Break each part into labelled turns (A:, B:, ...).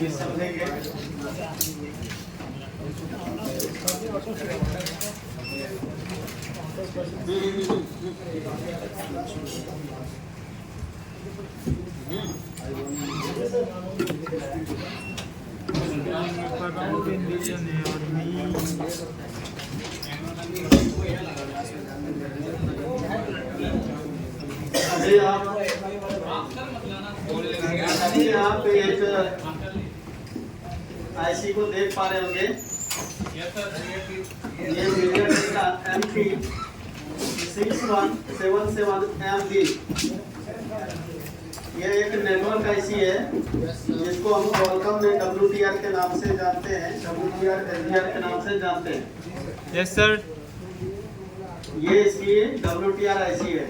A: ये समझेंगे। अभी यहाँ पे एक आईसी को देख पा रहे होंगे। ये MediaTek का MP6177MB, ये एक नेटवर्क आईसी है जिसको हम क्वालकॉम में WTR के नाम से जानते हैं, WTR SDR के नाम से जानते हैं।
B: Yes sir.
A: ये इसकी WTR आईसी है,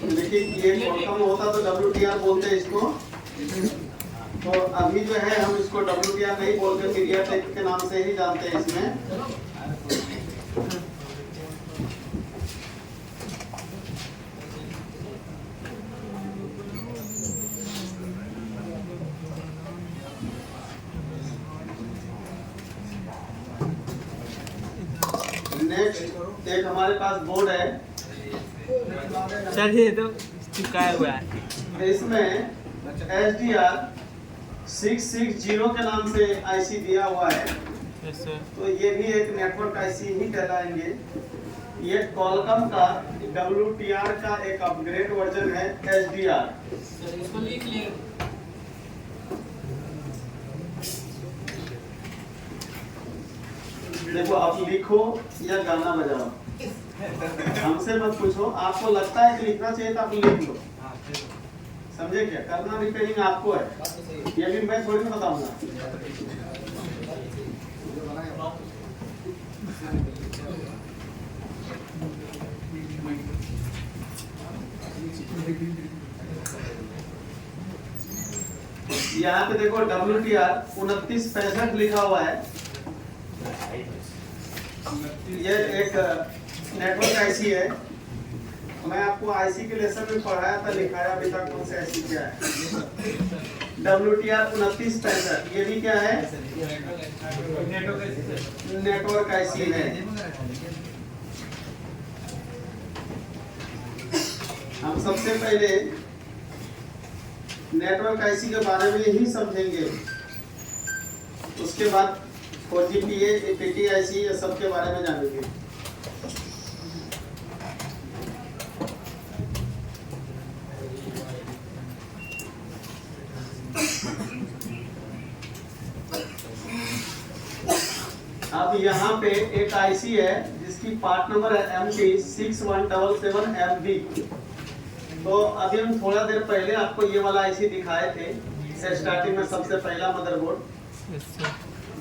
A: लेकिन ये क्वालकॉम होता तो WTR बोलते हैं इसको। तो अभी जो है हम इसको WTR नहीं बोलते, MediaTek के नाम से ही जानते हैं इसमें। नेक्स्ट एक हमारे पास बोर्ड है
B: सर, ये तो चिपकाया हुआ है।
A: इसमें SDR 660 के नाम से आईसी दिया हुआ है।
B: Yes sir.
A: तो ये भी एक नेटवर्क आईसी ही कहलाएंगे। ये क्वालकॉम का WTR का एक अपग्रेड वर्जन है SDR।
C: इसको लिख ले।
A: देखो आप लिखो या गाना बजाओ, हमसे मत पूछो। आपको लगता है कि लिखना चाहिए तो आप लिख लो, समझे क्या? करना रिपेयरिंग आपको है, ये भी मैं थोड़ी ना बताऊंगा। यहाँ पे देखो WTR 2965 लिखा हुआ है। ये एक नेटवर्क आईसी है। मैं आपको आईसी के लेसन में पढ़ाया था, लिखाया अभी तक कौन सा आईसी क्या है। WTR 2965 ये भी क्या है? नेटवर्क आईसी है। हम सबसे पहले नेटवर्क आईसी के बारे में ही समझेंगे, उसके बाद 4GPA, PTIC ये सब के बारे में जानेंगे। अब यहाँ पे एक आईसी है जिसकी पार्ट नंबर है MP6177MB। तो अभी हम थोड़ा देर पहले आपको ये वाला आईसी दिखाए थे स्टार्टिंग में, सबसे पहला मदरबोर्ड,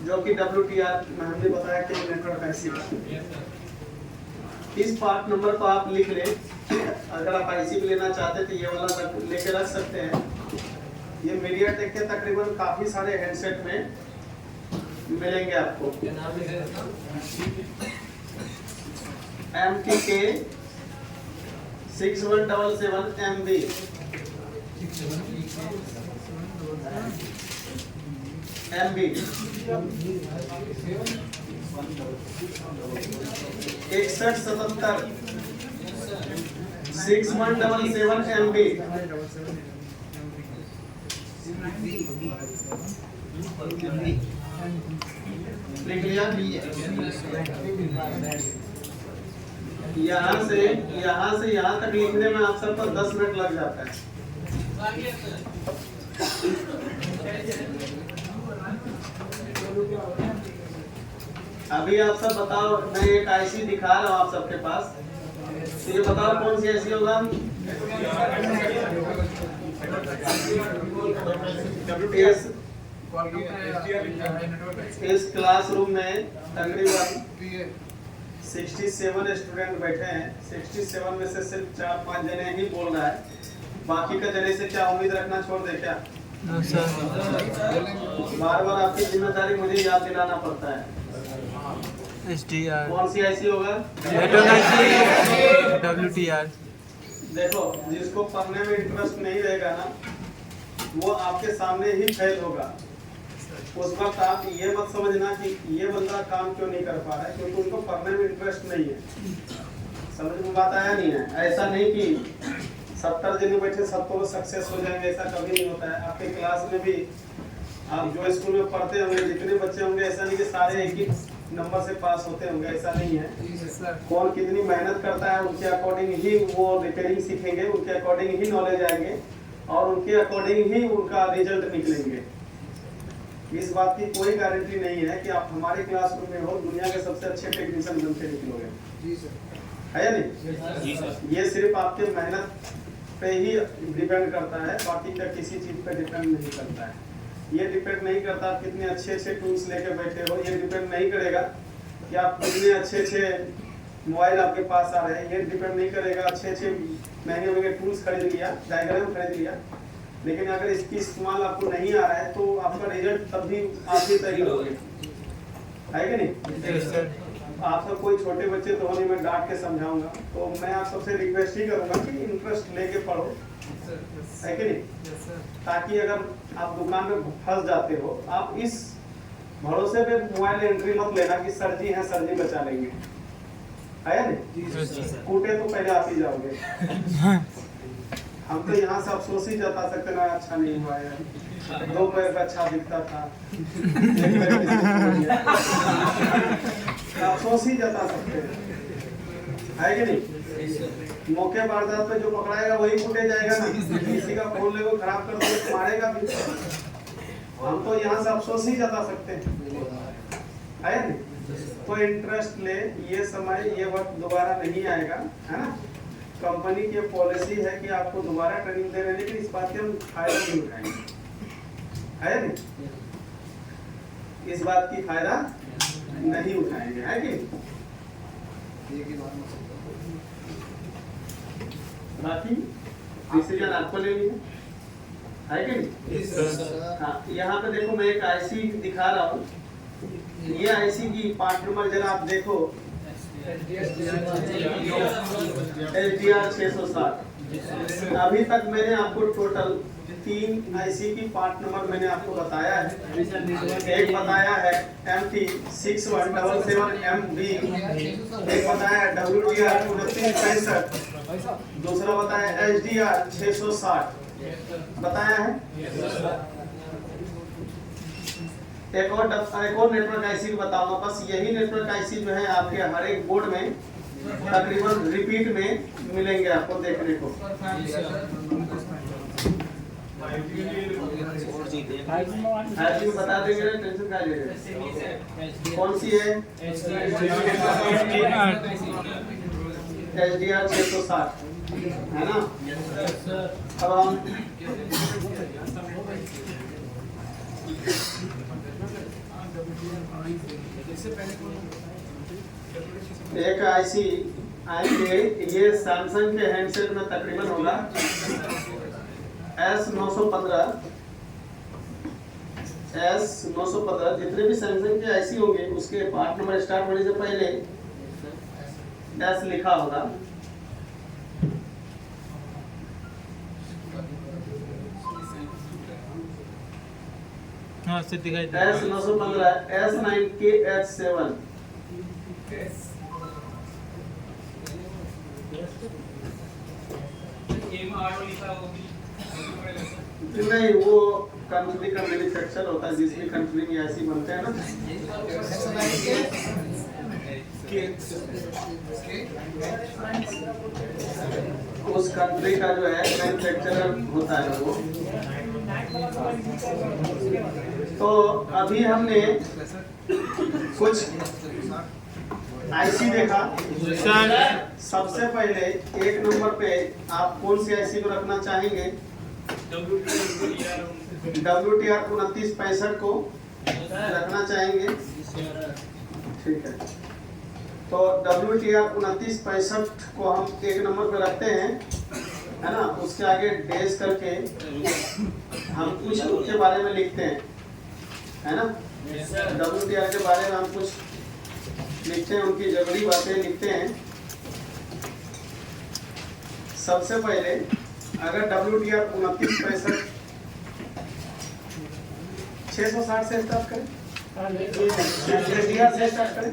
A: जो कि WTR में हमने बताया कि नेटवर्क आईसी है। इस पार्ट नंबर को आप लिख लें। अगर आप आईसी भी लेना चाहते तो ये वाला लेके रख सकते हैं। ये MediaTek के तकरीबन काफी सारे हैंडसेट में मिलेंगे आपको। MTK 6177MB MB 6177 6177MB। लिख लिया? यहाँ से यहाँ तक लिखने में आप सबको 10 मिनट लग जाता है। अभी आप सब बताओ, मैं एक आईसी दिखा रहा हूँ आप सबके पास, तो ये बताओ कौन सी आईसी होगा? इस क्लासरूम में तकरीबन 67 स्टूडेंट बैठे हैं। 67 में से सिर्फ 4-5 जने ही बोल रहा है, बाकी का जने से क्या उम्मीद रखना छोड़ दे क्या? बार बार आपकी जिम्मेदारी मुझे याद दिलाना पड़ता है।
B: SDR
A: कौन सी आईसी होगा?
B: WTR।
A: देखो, जिसको पढ़ने में इंटरेस्ट नहीं रहेगा ना, वो आपके सामने ही फेल होगा। उस वक्त आप ये मत समझना कि ये बंदा काम क्यों नहीं कर पा रहा है, क्योंकि उनको पढ़ने में इंटरेस्ट नहीं है। समझ में बात आया नहीं है? ऐसा नहीं कि 70 जने बैठे सबको लोग सक्सेस हो जाएंगे, ऐसा कभी नहीं होता है। आपके क्लास में भी आप जो स्कूल में पढ़ते होंगे जितने बच्चे होंगे, ऐसा नहीं कि सारे एक ही नंबर से पास होते होंगे, ऐसा नहीं है। कौन कितनी मेहनत करता है उनके अकॉर्डिंग ही वो रिपेयरिंग सीखेंगे, उनके अकॉर्डिंग ही नॉलेज आएंगे और उनके अकॉर्डिंग ही उनका रिजल्ट निकलेंगे। इस बात की कोई गारंटी नहीं है कि आप हमारे क्लासरूम में हो दुनिया के सबसे अच्छे टेक्नीशियन बन के निकलोगे,
C: जी सर,
A: है या नहीं? ये सिर्फ आपके मेहनत पे ही डिपेंड करता है, बाकी का किसी चीज पे डिपेंड नहीं करता है। ये डिपेंड नहीं करता आप कितने अच्छे अच्छे टूल्स लेके बैठे हो, ये डिपेंड नहीं करेगा कि आप कितने अच्छे अच्छे मोबाइल आपके पास आ रहे हैं, ये डिपेंड नहीं करेगा अच्छे अच्छे महंगे महंगे टूल्स खरीद लिया, डायग्राम खरीद लिया, लेकिन अगर इसकी इस्तेमाल आपको नहीं आ रहा है तो आपका रिजल्ट तब भी आप ही तय करोगे, है कि नहीं? आप सब कोई छोटे बच्चे तो होने में डांट के समझाऊंगा, तो मैं आप सबसे रिक्वेस्ट ही करूंगा कि इंटरेस्ट लेके पढ़ो, है कि नहीं? ताकि अगर आप दुकान में फंस जाते हो, आप इस भरोसे पे मोबाइल एंट्री मत लेना कि सर जी हैं, सर जी बचा लेंगे, है या नहीं? कूटे तो पहले आप ही जाओगे। हम तो यहाँ से अफसोस ही जता सकते ना, अच्छा नहीं हुआ यार, 2 पैर पे अच्छा दिखता था, अफसोस ही जता सकते हैं, है कि नहीं? मौके वारदात पे जो पकड़ाएगा वही कूटे जाएगा ना, किसी का फोन लेको खराब कर दो तो मारेगा भी। हम तो यहाँ से अफसोस ही जता सकते हैं, है नहीं? तो इंटरेस्ट ले, ये समय ये वक्त दोबारा नहीं आएगा, है ना? कंपनी की पॉलिसी है कि आपको दोबारा ट्रेनिंग दे रहे हैं, लेकिन इस बात के हम फायदा नहीं उठाएंगे, है नहीं? इस बात की फायदा नहीं उठाएंगे, है कि? बाकी डिसीजन आपको लेनी है कि नहीं? हाँ, यहाँ पे देखो मैं एक आईसी दिखा रहा हूँ, ये आईसी की पार्ट नंबर जरा आप देखो, SDR 660। अभी तक मैंने आपको टोटल 3 आईसी की पार्ट नंबर मैंने आपको बताया है। एक बताया है MT 6177MB, एक बताया है WTR 2965, दूसरा बताया SDR 660 बताया है। एक और नेटवर्क आईसी बताऊंगा, बस यही नेटवर्क आईसी जो है आपके हर एक बोर्ड में तकरीबन रिपीट में मिलेंगे आपको देखने को। आईसी में बता देंगे, टेंशन क्या ले रहे? कौन सी है? SDR 660, है ना? अब हम एक आईसी आएंगे, ये सैमसंग के हैंडसेट में तकरीबन होगा S915 जितने भी सैमसंग के आईसी होंगे उसके पार्ट नंबर स्टार्ट होने से पहले S लिखा होगा।
B: हाँ से दिखाई दे
A: S915 S9KH7 नहीं, वो कंट्री का मैन्युफैक्चर होता है, जिस भी कंट्री में ऐसी बनते हैं ना, उस कंट्री का जो है मैन्युफैक्चरर होता है वो। तो अभी हमने कुछ आईसी देखा। सबसे पहले 1 नंबर पे आप कौन सी आईसी को रखना चाहेंगे? WTR 2965 को रखना चाहेंगे, ठीक है। तो WTR 2965 को हम 1 नंबर पे रखते हैं, है ना? उसके आगे डैश करके हम कुछ उसके बारे में लिखते हैं, है ना? WTR के बारे में हम कुछ लिखते हैं, उनकी जरूरी बातें लिखते हैं। सबसे पहले अगर WTR 2965 660 से स्टार्ट करें, एसडीआर से स्टार्ट करें,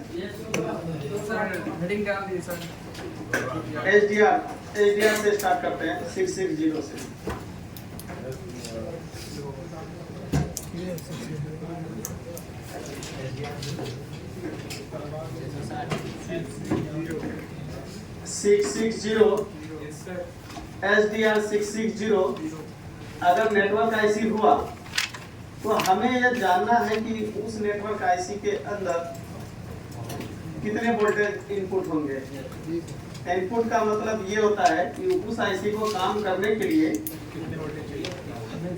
A: एसडीआर से स्टार्ट करते हैं 660 से। SDR 660 अगर नेटवर्क आईसी हुआ तो हमें यह जानना है कि उस नेटवर्क आईसी के अंदर कितने वोल्टेज इनपुट होंगे। इनपुट का मतलब ये होता है कि उस आईसी को काम करने के लिए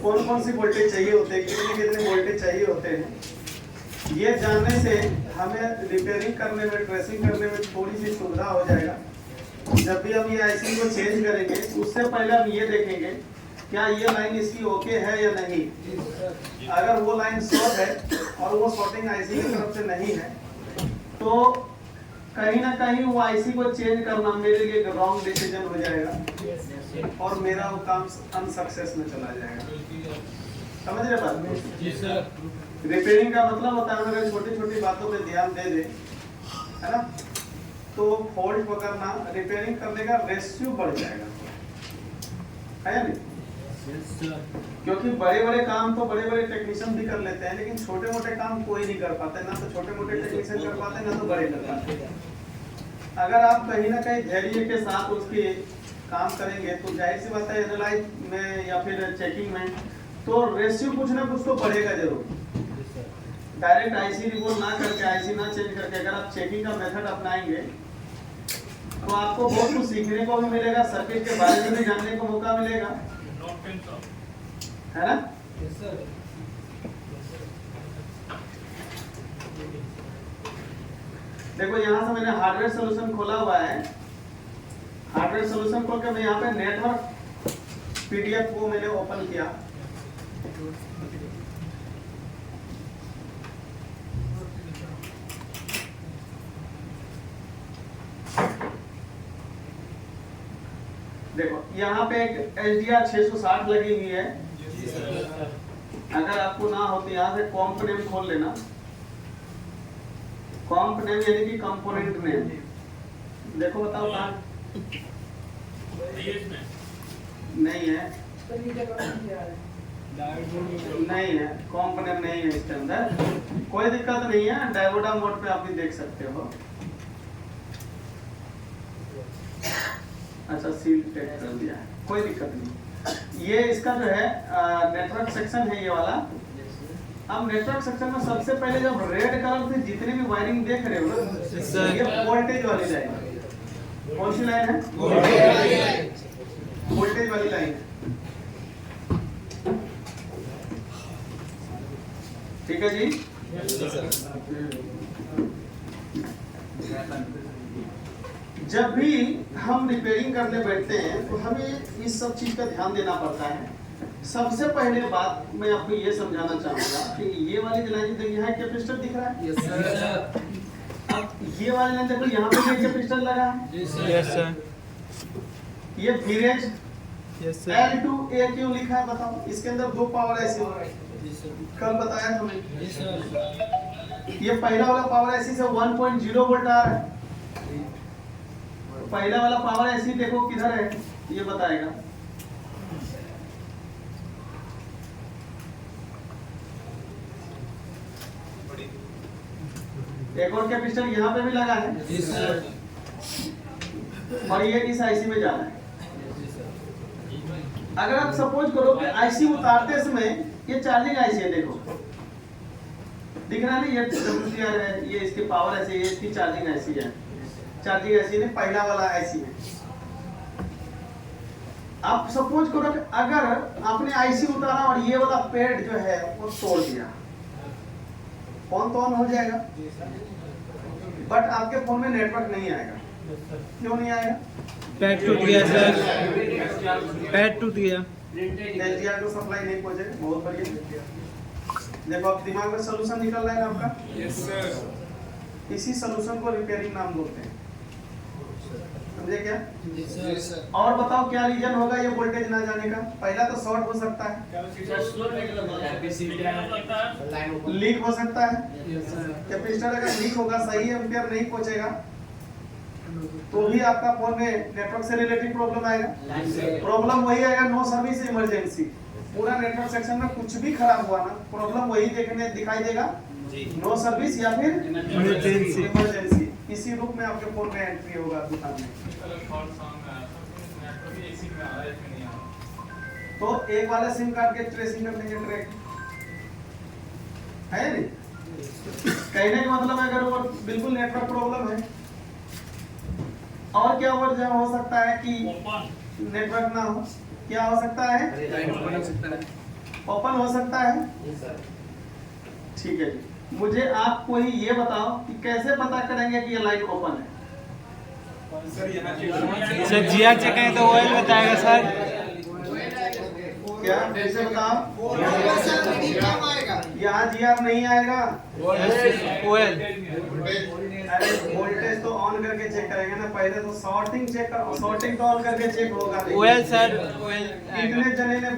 A: कौन कौन सी वोल्टेज चाहिए होते हैं, कितने कितने वोल्टेज चाहिए होते हैं। ये जानने से हमें रिपेयरिंग करने में, ट्रेसिंग करने में थोड़ी सी सुविधा हो जाएगा। जब भी हम ये आईसी को चेंज करेंगे उससे पहले हम ये देखेंगे क्या ये लाइन इसकी ओके है या नहीं। अगर वो लाइन शॉर्ट है और वो शॉर्टिंग आईसी की तरफ से नहीं है तो कहीं ना कहीं वो आईसी को चेंज करना मेरे लिए रॉन्ग डिसीजन हो जाएगा और मेरा वो काम अनसक्सेस में चला जाएगा। समझ रहे बात? रिपेयरिंग का मतलब होता है अगर छोटी छोटी बातों पे ध्यान दे दे, है ना, तो फॉल्ट पकड़ना, रिपेयरिंग करने का रेशियो बढ़ जाएगा, है या नहीं? क्योंकि बड़े बड़े काम तो बड़े बड़े टेक्नीशियन भी कर लेते हैं, लेकिन छोटे मोटे काम कोई नहीं कर पाते, ना तो छोटे मोटे टेक्नीशियन कर पाते ना तो बड़े कर पाते। अगर आप कहीं ना कहीं धैर्य के साथ उसके काम करेंगे तो जाहिर सी बात है एनालाइज में या फिर चेकिंग में तो रेशियो कुछ ना कुछ तो बढ़ेगा जरूर। डायरेक्ट आईसी रिमूव ना करके, आईसी ना चेंज करके अगर आप चेकिंग का मेथड अपनाएंगे तो आपको बहुत कुछ सीखने को भी मिलेगा, सर्किट के बारे में भी जानने को मौका मिलेगा, है ना? देखो यहाँ से मैंने हार्डवेयर सॉल्यूशन खोला हुआ है। हार्डवेयर सॉल्यूशन खोल के मैं यहाँ पे नेटवर्क पीडीएफ को मैंने ओपन किया। देखो यहाँ पे एक SDR 660 लगी हुई है। अगर आपको ना हो तो यहाँ से कॉम्प नेम खोल लेना। कॉम्प नेम यानी कि कंपोनेंट नेम। देखो बताओ कहाँ? नहीं है, नहीं है, कॉम्प नेम नहीं है इसके अंदर। कोई दिक्कत नहीं है, डायोडा मोड पे आप भी देख सकते हो। अच्छा सील टेक कर दिया है, कोई दिक्कत नहीं। ये इसका जो है नेटवर्क सेक्शन है ये वाला। हम नेटवर्क सेक्शन में सबसे पहले जब रेड कलर से जितने भी वायरिंग देख रहे हो ना, ये वोल्टेज वाली लाइन है। कौन सी लाइन है? वोल्टेज वाली लाइन है। ठीक है जी। जब भी हम रिपेयरिंग करने बैठते हैं तो हमें इस सब चीज का ध्यान देना पड़ता है। सबसे पहले बात मैं आपको ये समझाना चाहूंगा कि ये वाली लाइन देखिए, यहाँ कैपेसिटर दिख रहा है।
B: Yes sir.
A: अब ये वाली लाइन देखो, यहाँ पे भी कैपेसिटर लगा है।
B: Yes sir.
A: ये वीरेज
B: यस सर।
A: L2A क्यों लिखा है बताओ? इसके अंदर दो पावर ऐसी हो रहा है, कल बताया था मैंने। ये पहला वाला पावर ऐसी से 1.0 वोल्ट आ रहा है। पहला वाला पावर ऐसी देखो किधर है, ये बताएगा। एक और कैपेसिटर यहाँ पे भी लगा है और ये इस आईसी में जा रहा है। अगर आप सपोज करो कि आईसी उतारते समय ये चार्जिंग आईसी है, देखो दिख रहा है ना, ये WCR है, ये इसकी पावर आईसी है, इसकी चार्जिंग आईसी है। चार्जिंग आईसी ने पहला वाला आईसी है। आप सपोज करो कि अगर आपने आईसी उतारा और ये वाला पैड जो है वो तोड़ दिया, फोन तो ऑन हो जाएगा बट आपके फोन में नेटवर्क नहीं आएगा। क्यों नहीं आएगा?
B: पैड टूट गया सर, पैड टूट गया।
A: एलजीआर को सप्लाई नहीं पहुंचेगा। बहुत बढ़िया। देखो अब दिमाग में सॉल्यूशन निकल रहा है ना आपका। Yes sir. इसी सॉल्यूशन को रिपेयरिंग नाम बोलते हैं। समझे क्या?
B: जी सर।
A: और बताओ क्या रीजन होगा ये वोल्टेज ना जाने का? पहला तो शॉर्ट हो सकता है, लीक हो सकता है। कैपेसिटर अगर लीक होगा, सही एम्पियर नहीं पहुंचेगा, तो ही आपका फोन में नेटवर्क से रिलेटेड प्रॉब्लम आएगा। प्रॉब्लम वही आएगा, नो सर्विस इमरजेंसी। पूरा नेटवर्क सेक्शन में कुछ भी खराब हुआ ना, प्रॉब्लम वही दिखाई देगा, नो सर्विस या फिर इमरजेंसी। इसी रूप में आपके फोन में एंट्री होगा दुकान में। तो एक वाला सिम कार्ड के ट्रेसिंग करने के ट्रैक है नहीं, कहने का मतलब है अगर वो बिल्कुल नेटवर्क प्रॉब्लम है। और क्या वजह हो सकता है कि नेटवर्क ना हो? क्या हो सकता है? ओपन हो सकता है। ठीक है जी, मुझे आप कोई ये बताओ कि कैसे पता करेंगे कि ये लाइन ओपन है?
B: सर जीआर चेक करें तो ऑयल बताएगा सर।
A: क्या कैसे बताओ? यहाँ जीआर नहीं आएगा,
B: ऑयल।
A: अरे वोल्टेज तो ऑन करके चेक करेंगे ना, पहले तो शॉर्टिंग चेक कर, शॉर्टिंग तो ऑन करके चेक होगा।
B: Oil sir, oil.
A: कितने जने ने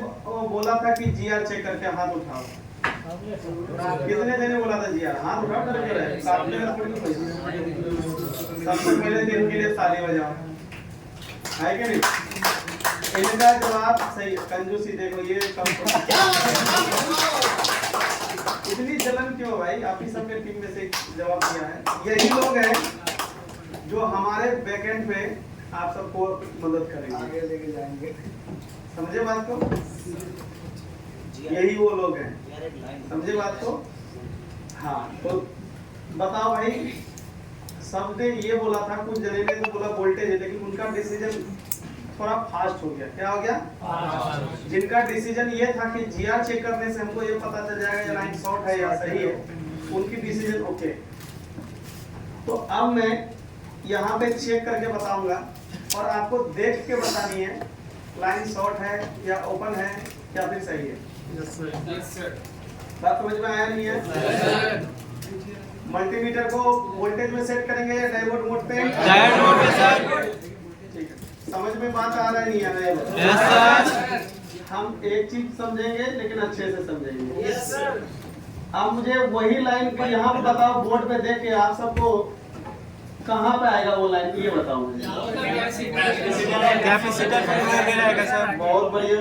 A: बोला था कि जीआर चेक करके हाथ उठाओ? कितने जने बोला था जीआर? हाथ उठाओ, डर क्यों रहे? काटने का थोड़ी कोई। सबसे पहले दिन के लिए ताली बजाओ, है कि नहीं? इनका जवाब सही। कंजूसी देखो ये इतनी जलन क्यों भाई? आप ही सबके टीम में से जवाब दिया है। यही लोग हैं जो हमारे बैकएंड पे आप सबको मदद करेंगे, आगे लेके जाएंगे। समझे बात को? यही वो लोग हैं, समझे बात को? हाँ, तो बताओ भाई, सबने ये बोला था, कुछ जने ने तो बोला वोल्टेज है, लेकिन उनका डिसीजन थोड़ा फास्ट हो गया। क्या हो गया? जिनका डिसीजन ये था कि जीआर चेक करने से हमको ये पता चल जाएगा ये लाइन शॉर्ट है या सही है, उनकी डिसीजन ओके। तो अब मैं यहाँ पे चेक करके बताऊंगा और आपको देख के बतानी है लाइन शॉर्ट है या ओपन है या फिर सही है। बात समझ में आया नहीं है? मल्टीमीटर को वोल्टेज में सेट करेंगे या डायोड मोड पे?
B: डायोड मोड पे सर।
A: ठीक है, समझ में बात आ रहा है नहीं आ रहा है?
B: Yes sir.
A: हम एक चीज समझेंगे लेकिन अच्छे से समझेंगे। Yes sir. अब मुझे वही लाइन को यहाँ पे बताओ, बोर्ड पे देख के आप सबको कहाँ पे आएगा वो लाइन, ये बताओ मुझे।
B: कैपेसिटर पे रहेगा सर।
A: बहुत बढ़िया।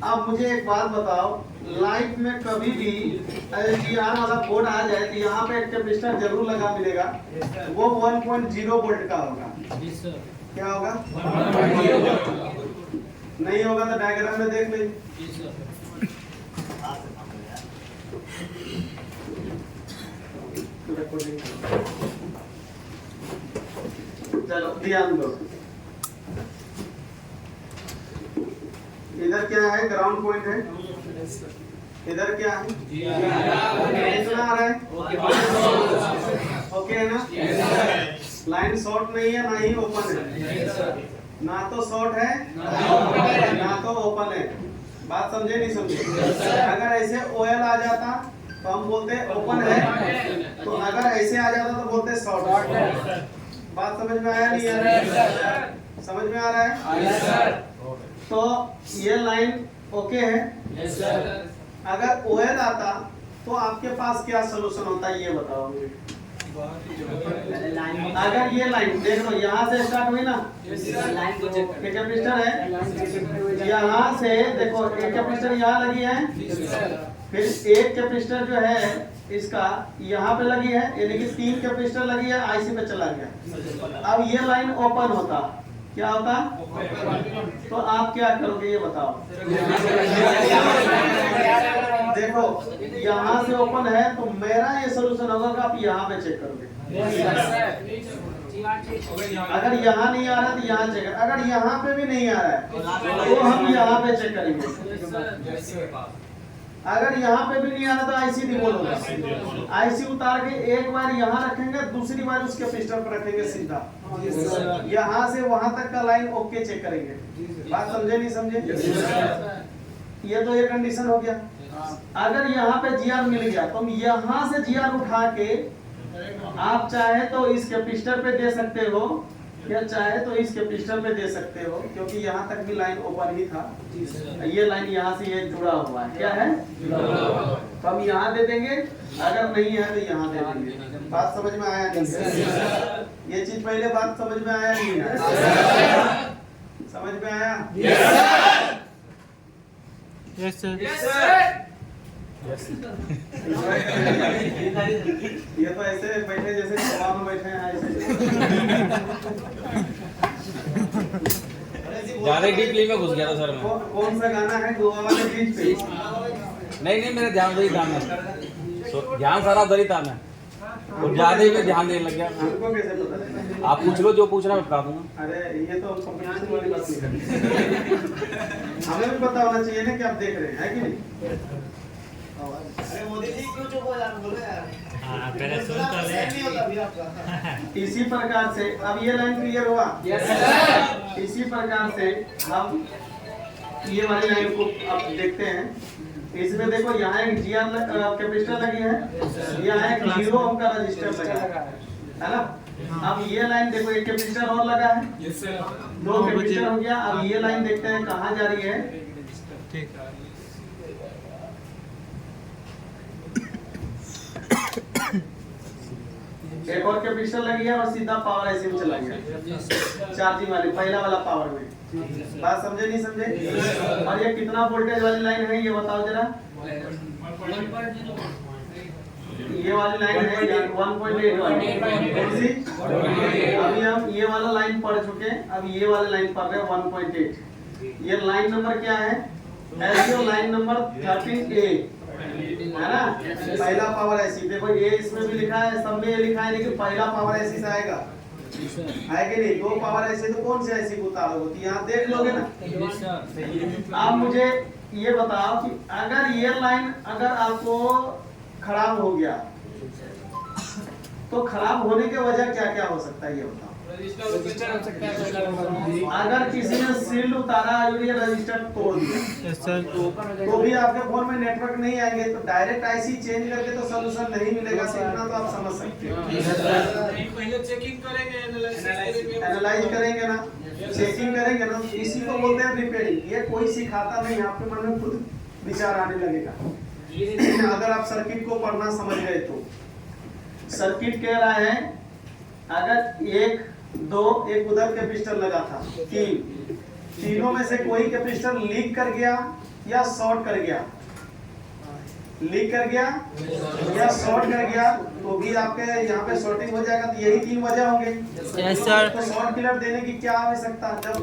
A: अब मुझे एक बात बताओ, लाइफ में कभी भी जीआर वाला बोर्ड आ जाए तो यहाँ पे एक कैपेसिटर जरूर लगा मिलेगा, वो 1.0 वोल्ट का होगा। क्या होगा? नहीं होगा तो डायग्राम में देख लीजिए। चलो ध्यान दो, इधर क्या है? ग्राउंड पॉइंट है। इधर क्या है? कितना आ रहा है? ओके है ना? लाइन शॉर्ट नहीं है ना ही ओपन है, ना तो शॉर्ट है ना तो ओपन है। बात समझे नहीं समझे? अगर ऐसे ओएल आ जाता तो हम बोलते ओपन है, तो अगर ऐसे आ जाता तो बोलते शॉर्ट। बात समझ में आया नहीं है? समझ में आ रहा है? तो ये लाइन ओके है। अगर ओएल आता तो आपके पास क्या सोल्यूशन होता है ये बताओ मुझे। अगर ये लाइन देख लो, यहाँ से स्टार्ट हुई ना, एक कैपेसिटर है, यहाँ से देखो एक कैपेसिटर यहाँ लगी है, फिर एक कैपेसिटर जो है इसका यहाँ पे लगी है, यानी कि 3 कैपेसिटर लगी है, आईसी पे चला गया। अब ये लाइन ओपन होता, क्या होता? तो आप क्या करोगे ये बताओ। देखो यहाँ से ओपन है तो मेरा ये सोल्यूशन होगा कि आप यहाँ पे चेक करोगे। अगर यहाँ नहीं आ रहा तो यहाँ चेक, अगर यहाँ पे भी नहीं आ रहा है तो हम यहाँ पे चेक करेंगे। अगर यहाँ पे भी नहीं आ रहा तो आईसी रिमूव होगा। आईसी उतार के एक बार यहाँ रखेंगे, दूसरी बार उसके पिस्टन पर रखेंगे सीधा, यहाँ से वहां तक का लाइन ओके चेक करेंगे। बात समझे नहीं समझे? ये तो ये कंडीशन हो गया। अगर यहाँ पे जीआर मिल गया तो हम यहाँ से जीआर उठा के आप चाहे तो इस कैपेसिटर पे दे सकते हो या चाहे तो इस कैपेसिटर पे दे सकते हो, क्योंकि यहाँ तक भी लाइन ओपन ही था। ये लाइन यहाँ से ये जुड़ा हुआ है, क्या है? तो हम यहाँ दे देंगे, अगर नहीं है तो यहाँ दे देंगे। बात समझ में आया नहीं? ये चीज पहले बात समझ में आया नहीं है? समझ में आया?
B: Yes sir.
A: ये तो ऐसे बैठे जैसे सभा में बैठे हैं ऐसे।
C: ज्यादा डीपली में घुस गया था सर मैं।
A: कौन सा गाना है गोवा वाले बीच पे?
C: नहीं मेरा ध्यान उधर ही था मैं, ध्यान सारा उधर ही था मैं, और ज्यादा ही मैं ध्यान देने लग गया।
A: हमको कैसे पता चला?
C: आप पूछ लो, जो पूछना मैं बता दूंगा।
A: अरे ये तो कंपटीशन वाली बात नहीं करनी। हमें भी पता होना चाहिए ना कि आप देख रहे हैं, है कि नहीं?
D: अरे मोदी जी क्यों चुप हो जाना, बोलो यार।
B: हाँ पहले सुन तो ले।
D: नहीं होता अभी आपका।
A: इसी प्रकार से अब ये लाइन क्लियर हुआ? इसी प्रकार से हम ये वाली लाइन को अब देखते हैं। इसमें देखो यहाँ एक जीआर कैपेसिटर लगी है, यहाँ एक 0 ओम का रजिस्टर लगा है ना। अब ये लाइन देखो, एक कैपेसिटर और लगा है, 2 कैपेसिटर हो गया। अब ये लाइन देखते हैं कहाँ जा रही है।
B: ठीक।
A: एक और कैपेसिटर लगी है और सीधा पावर आईसी में चला गया, चार्जिंग वाली पहला वाला पावर में। बात समझे नहीं समझे? और ये कितना वोल्टेज वाली लाइन है ये बताओ जरा। ये वाली लाइन है 1.8 वाली। अभी हम ये वाला लाइन पढ़ चुके हैं, अब ये वाले लाइन पढ़ रहे हैं 1.8। ये लाइन नंबर क्या है? एसओ लाइन नंबर 13A है ना, पहला पावर आईसी। देखो ये इसमें भी लिखा है, सब में ये लिखा है, लेकिन पहला पावर आईसी से आएगा, है कि नहीं? 2 पावर आईसी तो कौन से आईसी को उतारोगे? तो यहाँ देख लोगे ना। आप मुझे ये बताओ कि अगर ये लाइन अगर आपको खराब हो गया तो खराब होने की वजह क्या क्या हो सकता है ये बताओ। अगर किसी ने सील्ड उतारा और ये रजिस्टर तोड़ दिया
B: यस सर।
A: तो भी आपके फोन में नेटवर्क नहीं आएंगे, तो डायरेक्ट आईसी चेंज करके तो सोल्यूशन नहीं मिलेगा। तो इतना तो आप समझ सकते हो।
D: पहले चेकिंग करेंगे,
A: एनालाइज करेंगे ना, चेकिंग करेंगे ना, इसी को बोलते हैं रिपेयरिंग। ये कोई सिखाता नहीं, आपके मन में खुद विचार आने लगेगा। अगर आप सर्किट को पढ़ना समझ गए तो सर्किट कह रहा है अगर 1 2 एक उधर कैपेसिटर लगा था, 3 तीनों में से कोई कैपेसिटर लीक कर गया या शॉर्ट कर गया, लीक कर गया या शॉर्ट कर गया, तो भी आपके यहाँ पे शॉर्टिंग हो जाएगा। तो यही 3 वजह होंगे।
B: Yes sir.
A: तो शॉर्ट किलर देने की क्या आवश्यकता है? जब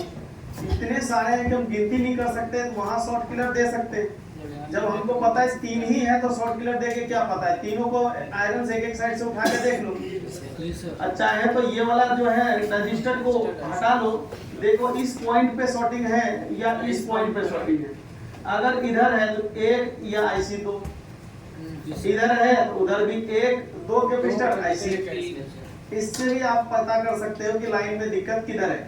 A: इतने सारे हैं कि हम गिनती नहीं कर सकते, तो वहाँ शॉर्ट किलर दे सकते। जब हमको पता है 3 ही है, तो शॉर्ट किलर दे के क्या पता है? तीनों को आयरन से एक साइड से उठा के देख लो। अच्छा है तो ये वाला जो है रजिस्टर को हटा लो। देखो इस पॉइंट पे शॉर्टिंग है या इस पॉइंट पे शॉर्टिंग है। अगर इधर है तो 1 या आईसी 2, इधर है तो उधर भी 1 2 कैपेसिटर आईसी। इससे भी आप पता कर सकते हो कि लाइन में दिक्कत किधर है,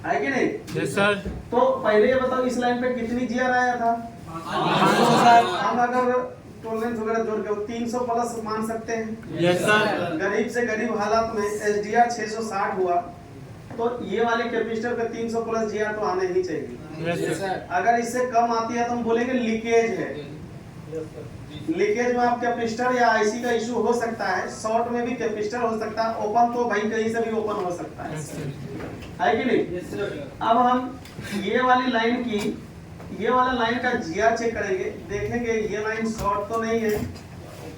A: है कि नहीं?
B: Yes sir.
A: तो पहले ये बताओ इस लाइन पे कितनी जीआर आया था?
B: 500 सर।
A: हम अगर टोलरेंस वगैरह जोड़ के 300 प्लस मान सकते हैं।
B: Yes sir.
A: गरीब से गरीब हालात में एसडीआर 660 हुआ, तो ये वाले कैपेसिटर पे 300 प्लस जीआर तो आने ही चाहिए।
B: Yes sir.
A: अगर इससे कम आती है तो हम बोलेंगे लीकेज है। लीकेज में आप कैपेसिटर या आईसी का इशू हो सकता है, शॉर्ट में भी कैपेसिटर हो सकता है, ओपन तो भाई कहीं से भी ओपन हो सकता है कि नहीं? अब हम ये वाली लाइन की, ये वाला लाइन का जीआर चेक करेंगे, देखेंगे ये लाइन शॉर्ट तो नहीं है,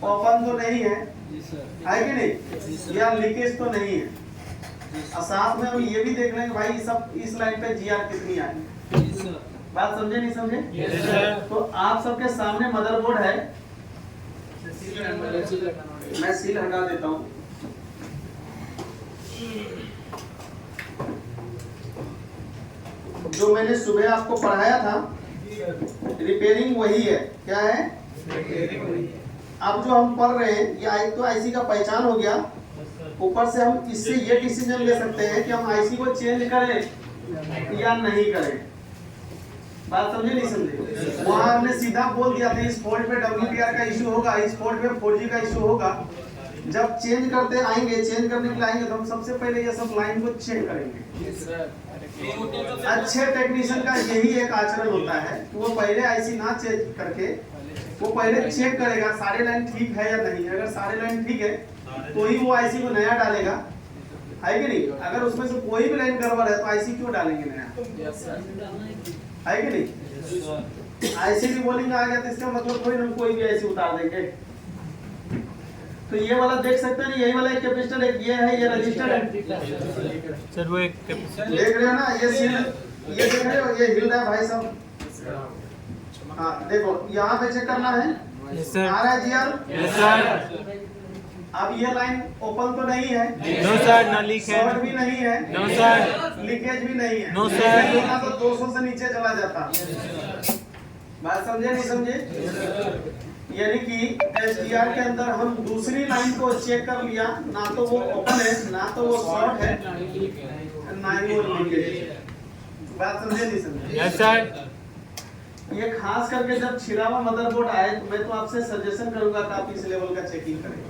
A: ओपन तो नहीं है कि नहीं, या लीकेज तो नहीं है। और साथ में हम ये भी देख लेंगे भाई सब इस लाइन पे जीआर कितनी आई। बात समझे नहीं समझे? तो आप सबके सामने मदरबोर्ड है, मैं सील हटा देता हूँ। जो मैंने सुबह आपको पढ़ाया था रिपेयरिंग वही है। क्या है? अब जो हम पढ़ रहे हैं ये तो आईसी का पहचान हो गया। ऊपर से हम इससे ये डिसीजन ले सकते हैं कि हम आईसी को चेंज करें या नहीं करें। बात समझे नहीं समझे? वहां हमने सीधा बोल दिया था इस फॉल्ट पे WTR का इशू होगा, इस फॉल्ट पे 4G का इशू होगा। जब चेंज करते आएंगे, चेंज करने के लिए आएंगे तो हम सबसे पहले ये सब लाइन को चेक करेंगे। अच्छे टेक्नीशियन का यही एक आचरण होता है कि वो पहले आईसी ना चेक करके वो पहले चेक करेगा सारे लाइन ठीक है या नहीं। अगर सारे लाइन ठीक है तो ही वो आईसी को नया डालेगा, है कि नहीं। अगर उसमें से कोई भी लाइन गड़बड़ है तो आईसी क्यों डालेंगे नया, है कि नहीं। आईसी भी बोलिंग आ गया तो इसका मतलब थोड़ी हम कोई भी आईसी उतार देंगे। तो ये वाला देख सकते हैं, यही वाला एक कैपेसिटर एक ये है, ये रजिस्टर है
B: सर। वो एक
A: देख रहे हो ना, ये ये देख रहे हो, ये हिल रहा है भाई साहब। हाँ देखो यहाँ पे चेक करना है,
B: यस सर,
A: आ रहा है जीआर,
B: यस सर।
A: अब ये लाइन ओपन तो नहीं है,
B: नो सर, ना लीक है,
A: शॉर्ट भी नहीं है,
B: नो सर,
A: लीकेज भी नहीं है,
B: नो सर।
A: तो 200 से नीचे चला जाता। बात समझे नहीं समझे। यानी कि एसडीआर के अंदर हम दूसरी लाइन को चेक कर लिया, ना तो वो ओपन है ना तो वो शॉर्ट है ना ही वो लीकेज। बात समझे नहीं समझे।
B: Yes sir.
A: ये खास करके जब छिड़ा हुआ मदरबोर्ड आए तो मैं तो आपसे सजेशन करूंगा कि आप इस लेवल का चेकिंग करें,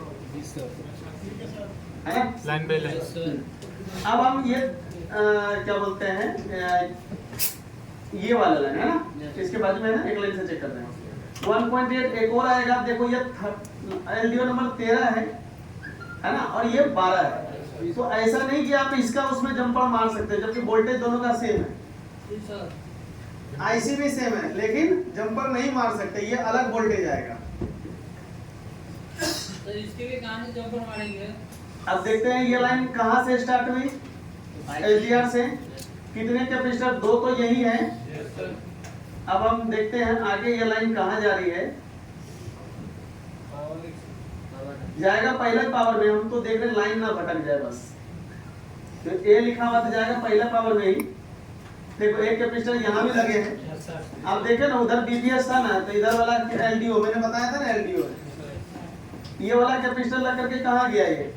A: है ना।
B: Line by line.
A: अब हम ये क्या बोलते हैं, ये वाला लाइन है ना, इसके बाजू में है ना, एक लाइन से चेक कर रहे हैं। 1.8 एक और आएगा, देखो ये एलडीओ नंबर 13 है ना, और ये 12 है। तो ऐसा नहीं कि आप इसका उसमें जंपर मार सकते, जबकि वोल्टेज दोनों का सेम है, आईसी भी सेम है, लेकिन जंपर नहीं मार सकते, ये अलग वोल्टेज आएगा।
E: तो इसके लिए कहां से जंपर मारेंगे?
A: अब देखते हैं ये लाइन कहां से स्टार्ट हुई, एलडीआर से। कितने कैपेसिटर, 2 तो यही है। अब हम देखते हैं आगे ये लाइन कहां जा रही है, जाएगा पहले पावर में। हम तो देख रहे हैं लाइन ना भटक जाए बस, तो ए लिखा हुआ तो जाएगा पहले पावर में ही। देखो एक कैपेसिटर यहाँ भी लगे हैं, आप देखे ना उधर बीपीएस था ना, तो इधर वाला एलडीओ मैंने बताया था ना, एलडीओ है। ये वाला कैपेसिटर लग करके कहाँ गया ये।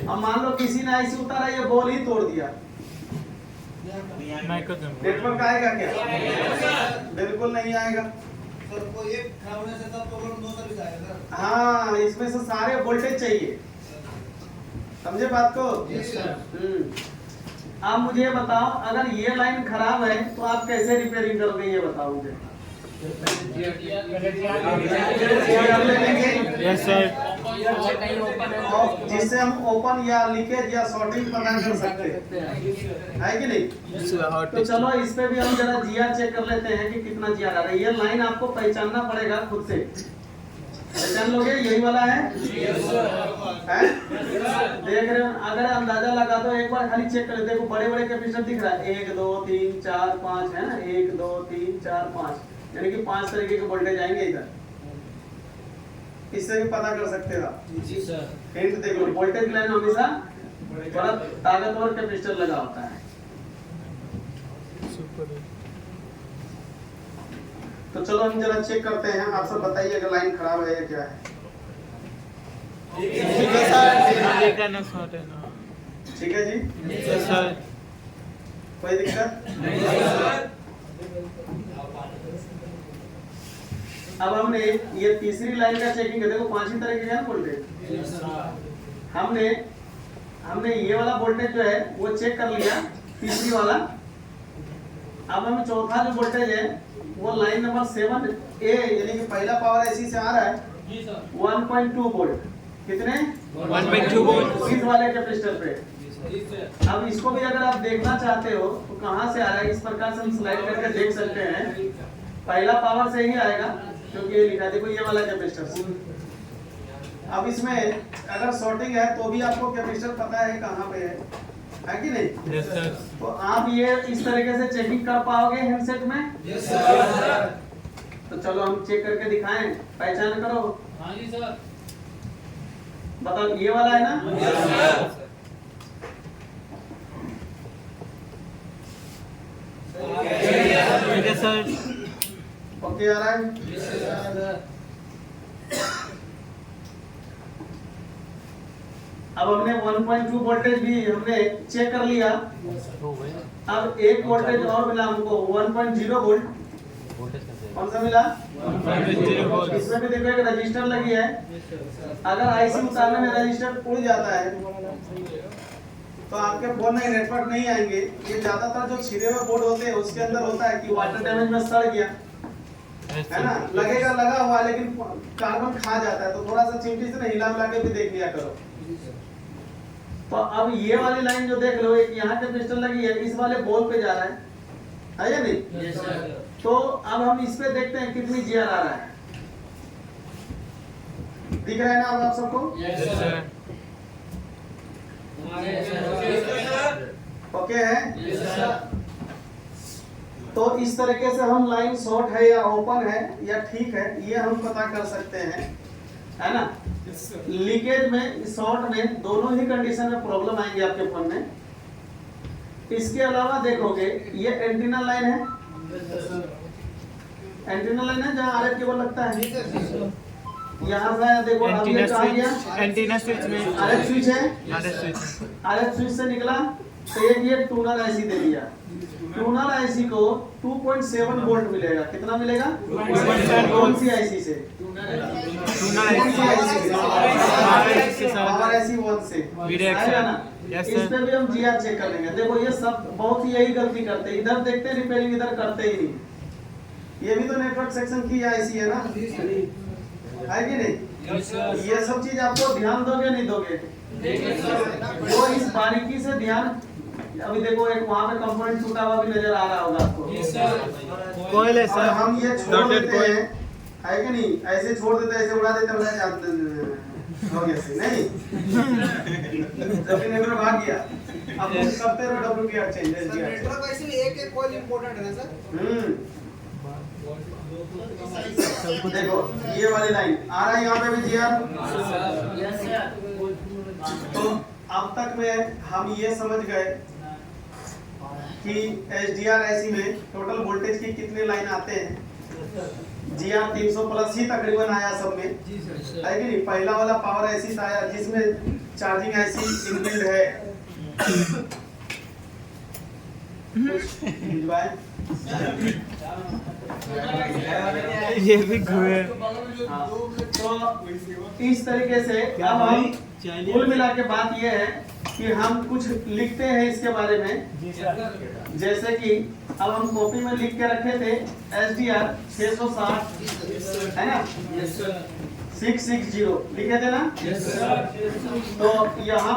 A: अब मान लो किसी ने आईसी उतारा, ये बॉल ही तोड़ दिया, नेटवर्क आएगा क्या? बिल्कुल नहीं आएगा।
D: सर को ये खराब होने से सब प्रॉब्लम 2 सर्विस आएगा सर।
A: हाँ, इसमें से सारे वोल्टेज चाहिए, समझे बात को। आप मुझे ये बताओ, अगर ये लाइन खराब है तो आप कैसे रिपेयरिंग करोगे, ये बताओ मुझे।
B: Yes sir.
A: जिससे हम ओपन या लीकेज या शॉर्टिंग पता कर सकते हैं, है कि नहीं। तो चलो इस पे भी हम जरा जीआर चेक कर लेते हैं कि कितना जीआर आ रहा है। ये लाइन आपको पहचानना पड़ेगा खुद से, पहचान लोगे, यही वाला है, देख रहे हो। अगर अंदाजा लगा दो, एक बार खाली चेक कर, देखो बड़े बड़े कैपेसिटर दिख रहा है, 1 2 3 4 5 है ना, 1 2 3 4 5, यानी कि 5 तरीके के वोल्टेज आएंगे इधर। इससे भी पता कर सकते हो आप।
E: जी सर।
A: हिंट देख लो, वोल्टेज लाइन हमेशा थोड़ा ताकतवर कैपेसिटर लगा होता है। तो चलो हम जरा चेक करते हैं, आप सब बताइए अगर लाइन खराब है या क्या है। ठीक है जी
B: सर।
A: कोई दिक्कत
E: नहीं सर।
A: अब हमने ये तीसरी लाइन का चेकिंग है, देखो 5 ही तरह के हैं वोल्टेज। हमने ये वाला वोल्टेज जो है वो चेक कर लिया, तीसरी वाला। अब हमें चौथा जो वोल्टेज है वो लाइन नंबर 7A, यानी कि पहला पावर ऐसी से आ रहा है,
E: जी सर।
A: 1.2 वोल्ट। कितने?
B: 1.2 वोल्ट
A: इस वाले कैपेसिटर पे। अब इसको भी अगर आप देखना चाहते हो तो कहाँ से आ रहा है, इस प्रकार से हम स्लाइड करके देख सकते हैं। पहला पावर से ही आएगा, क्योंकि ये लिखा है, देखो ये वाला कैपेसिटर। अब इसमें अगर शॉर्टिंग है तो भी आपको कैपेसिटर पता है कहाँ पे है कि नहीं।
B: Yes sir.
A: तो आप ये इस तरीके से चेकिंग कर पाओगे हैंडसेट में।
D: Yes sir.
A: तो चलो हम चेक करके दिखाएं, पहचान करो।
E: हाँ जी सर।
A: बताओ ये वाला है ना।
D: Yes sir.
B: ठीक है सर।
A: ओके आ रहा है। अब हमने 1.2 वोल्टेज भी हमने चेक कर लिया। अब एक वोल्टेज और मिला हमको 1.0 वोल्ट, कौन सा मिला?
B: 1.0 वोल्ट।
A: इसमें भी देखो एक रजिस्टर लगी है। अगर आईसी उतारने में रजिस्टर उड़ जाता है तो आपके फोन में नेटवर्क नहीं आएंगे। ये ज्यादातर जो छिरे हुए बोर्ड होते हैं उसके अंदर होता है कि वाटर डैमेज में सड़ गया है ना, लगेगा लगा हुआ लेकिन कार्बन खा जाता है, तो थोड़ा सा चिमटी से ना हिला मिला के भी देख लिया करो। तो अब ये वाली लाइन जो देख लो, एक यहाँ पे पिस्टन लगी है, इस वाले बॉल पे जा रहा है या नहीं? तो अब हम इस पे देखते हैं कितनी जीआर आ रहा है। दिख रहा है ना अब आप सबको? ओके है। तो इस तरीके से हम लाइन शॉर्ट है या ओपन है या ठीक है ये हम पता कर सकते हैं, है ना। लीकेज में, शॉर्ट में, दोनों ही कंडीशन में प्रॉब्लम आएंगे आपके फोन में। इसके अलावा देखोगे ये एंटीना लाइन है, एंटीना लाइन है जहाँ आरएफ केबल लगता है। यहाँ से देखो
B: एंटीना स्विच में
A: आरएफ स्विच है,
B: RF
A: आरएफ स्विच से निकला तो एक ये ट्यूनर आईसी दे दिया। ट्यूनर आईसी को 2.7 वोल्ट मिलेगा। कितना मिलेगा?
B: 2.7
A: कौन सी आईसी से? पावर आईसी 1 से आएगा ना। इस पे भी हम जीआर चेक कर लेंगे। देखो ये सब बहुत ही यही गलती करते हैं, इधर देखते हैं रिपेयरिंग, इधर करते ही नहीं। ये भी तो नेटवर्क सेक्शन की आईसी है ना, है कि नहीं? ये सब चीज आपको ध्यान दोगे नहीं दोगे? वो इस बारीकी से ध्यान। अभी देखो एक वहाँ पे कंपोनेंट टूटा हुआ भी नजर आ रहा होगा आपको।
B: कोयल है
A: और
B: सर,
A: हम ये छोड़
B: डॉटेड
A: देते
B: कोयल।
A: हैं, है कि नहीं? ऐसे छोड़ देते हैं, ऐसे उड़ा देते हैं, हो गया सही नहीं। जब नेटवर्क भाग गया, अब तुम करते रहो WPR चेंज।
D: नेटवर्क वैसे भी एक कॉइल इंपॉर्टेंट है ना सर।
A: देखो ये वाली लाइन आ रहा है यहाँ पे भी जीआर। तो अब तक में हम ये समझ गए कि एचडीआर आईसी में टोटल वोल्टेज की कितने लाइन आते हैं। जीआर 300 प्लस ही तकरीबन आया सब में, है कि नहीं? पहला वाला पावर आईसी आया जिसमें चार्जिंग आईसी इनबिल्ड है।
B: ये भी घुए।
A: तो इस तरीके से अब हम कुल मिला के बात ये है कि हम कुछ लिखते हैं इसके बारे में। जैसे कि अब हम कॉपी में लिख के रखे थे SDR 660 है ना, 660 लिखे थे ना। तो यहाँ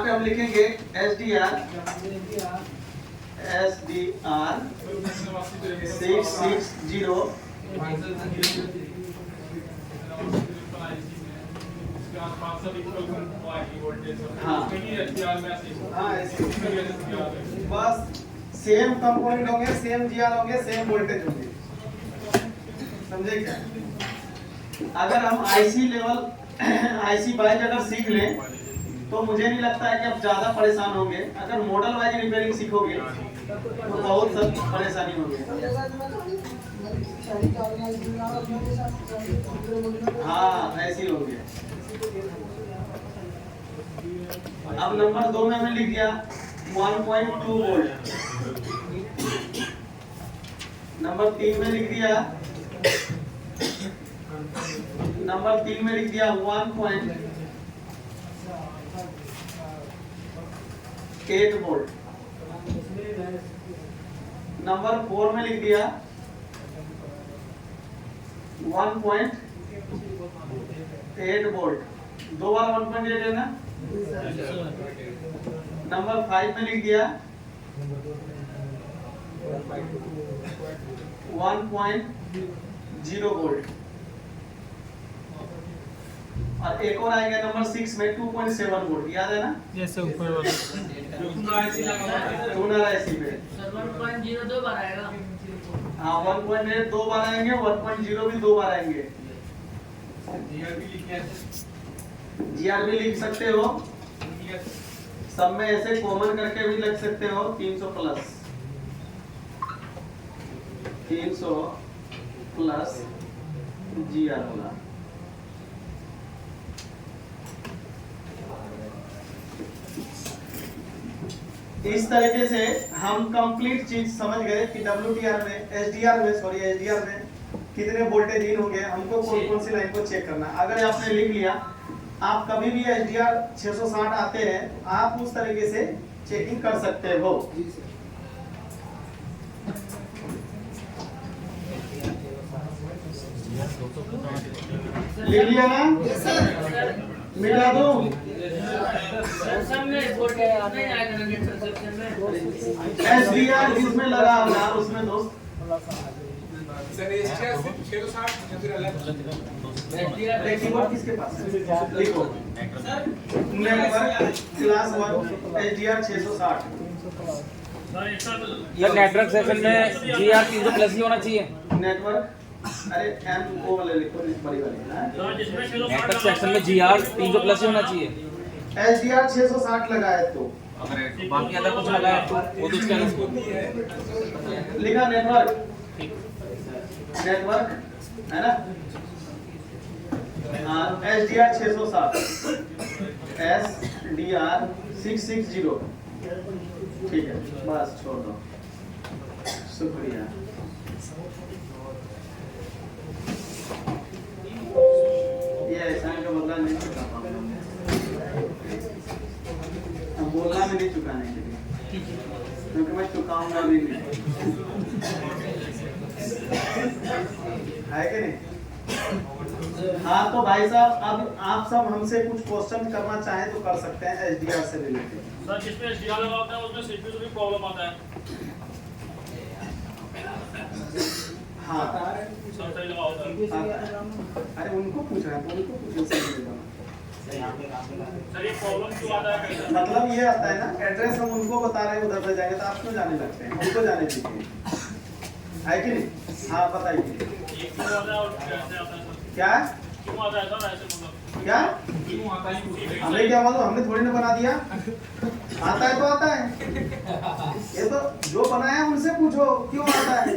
A: पे हम लिखेंगे SDR 660। बस सेम कंपोनेंट होंगे, सेम जीआर होंगे, सेम वोल्टेज होंगे। समझे क्या? अगर हम आईसी लेवल, आईसी वाइज अगर सीख लें तो मुझे नहीं लगता है कि आप ज्यादा परेशान होंगे। अगर मॉडल वाइज रिपेयरिंग सीखोगे तो बहुत सब परेशानी होगी। हाँ ऐसी होगी। अब नंबर 2 में हमने लिख दिया 1.2 वोल्ट। नंबर 3 में लिख दिया, नंबर 3 में लिख दिया 1.8 वोल्ट। नंबर 4 में लिख दिया 1.8 वोल्ट। दो बार 1.8 है ना। नंबर 5 में लिख दिया 1.0 वोल्ट। और एक और आएगा नंबर 6 में 2.7 वोल्ट। याद है ना?
B: जैसे ऊपर वाला
A: टूनर आईसी पे
E: 1.0 दो बार आएगा।
A: हाँ 1.8 दो बार आएंगे, 1.0 भी 2 बार आएंगे। जीआर भी लिख सकते हो, सब में ऐसे कॉमन करके भी लिख सकते हो 300 प्लस 300 जीआर होगा। इस तरीके से हम कंप्लीट चीज समझ गए कि WTR में SDR में कितने वोल्टेज इन होंगे, हमको कौन कौन सी लाइन को चेक करना है। अगर आपने लिख लिया, आप कभी भी SDR 660 आते हैं, आप उस तरीके से चेकिंग कर सकते हो। लिख लिया ना? मिटा दो।
E: सेक्शन में वोल्टेज नहीं आएगा ना नेटवर्क सेक्शन में।
A: SDR जिसमें लगा होगा उसमें दोस्त कीबोर्ड किसके पास है? लिखो नेटवर्क क्लास 1 SDR 660।
C: ये नेटवर्क सेक्शन में GR 300 प्लस ही होना चाहिए।
A: नेटवर्क अरे MO वाले लिखो, बड़ी वाली ना।
C: नेटवर्क सेक्शन में GR 300 प्लस ही होना चाहिए।
A: SDR 660 लगा है तो
C: अगर बाकी अगर कुछ लगा है तो वो तो उसका
A: लिखा नेटवर्क है ना। SDR 660 SDR 660 ठीक है, बस छोड़ दो, शुक्रिया। ये एहसान का बदला नहीं चुका पाऊंगा, हम बोलना भी नहीं चुकाने के लिए, क्योंकि मैं चुकाऊंगा भी नहीं, है कि नहीं? हाँ तो भाई साहब, अब आप सब हमसे कुछ क्वेश्चन करना चाहें तो कर सकते हैं SDR से रिलेटेड।
F: सर जिसमें SDR लगा होता है उसमें CPU से भी प्रॉब्लम आता है।
A: हाँ
F: सब सही लगा होता है।
A: अरे उनको पूछ रहे हैं तो उनको पूछो सही होगा।
F: सर ये प्रॉब्लम क्यों आता है?
A: मतलब ये आता है ना, एड्रेस हम उनको बता रहे हैं, उधर से जाएंगे तो आप क्यों जाने लगते हैं, उनको जाने दीजिए, है कि नहीं? हाँ बताइए
F: ये क्यों आता है और कैसे आता है सर?
A: क्या
F: क्यों आता है सर ऐसे मतलब?
A: क्या
F: क्यों आता है?
A: हमें क्या मालूम, हमने थोड़ी ना बना दिया, आता है तो आता है, ये तो जो बनाया उनसे पूछो क्यों आता है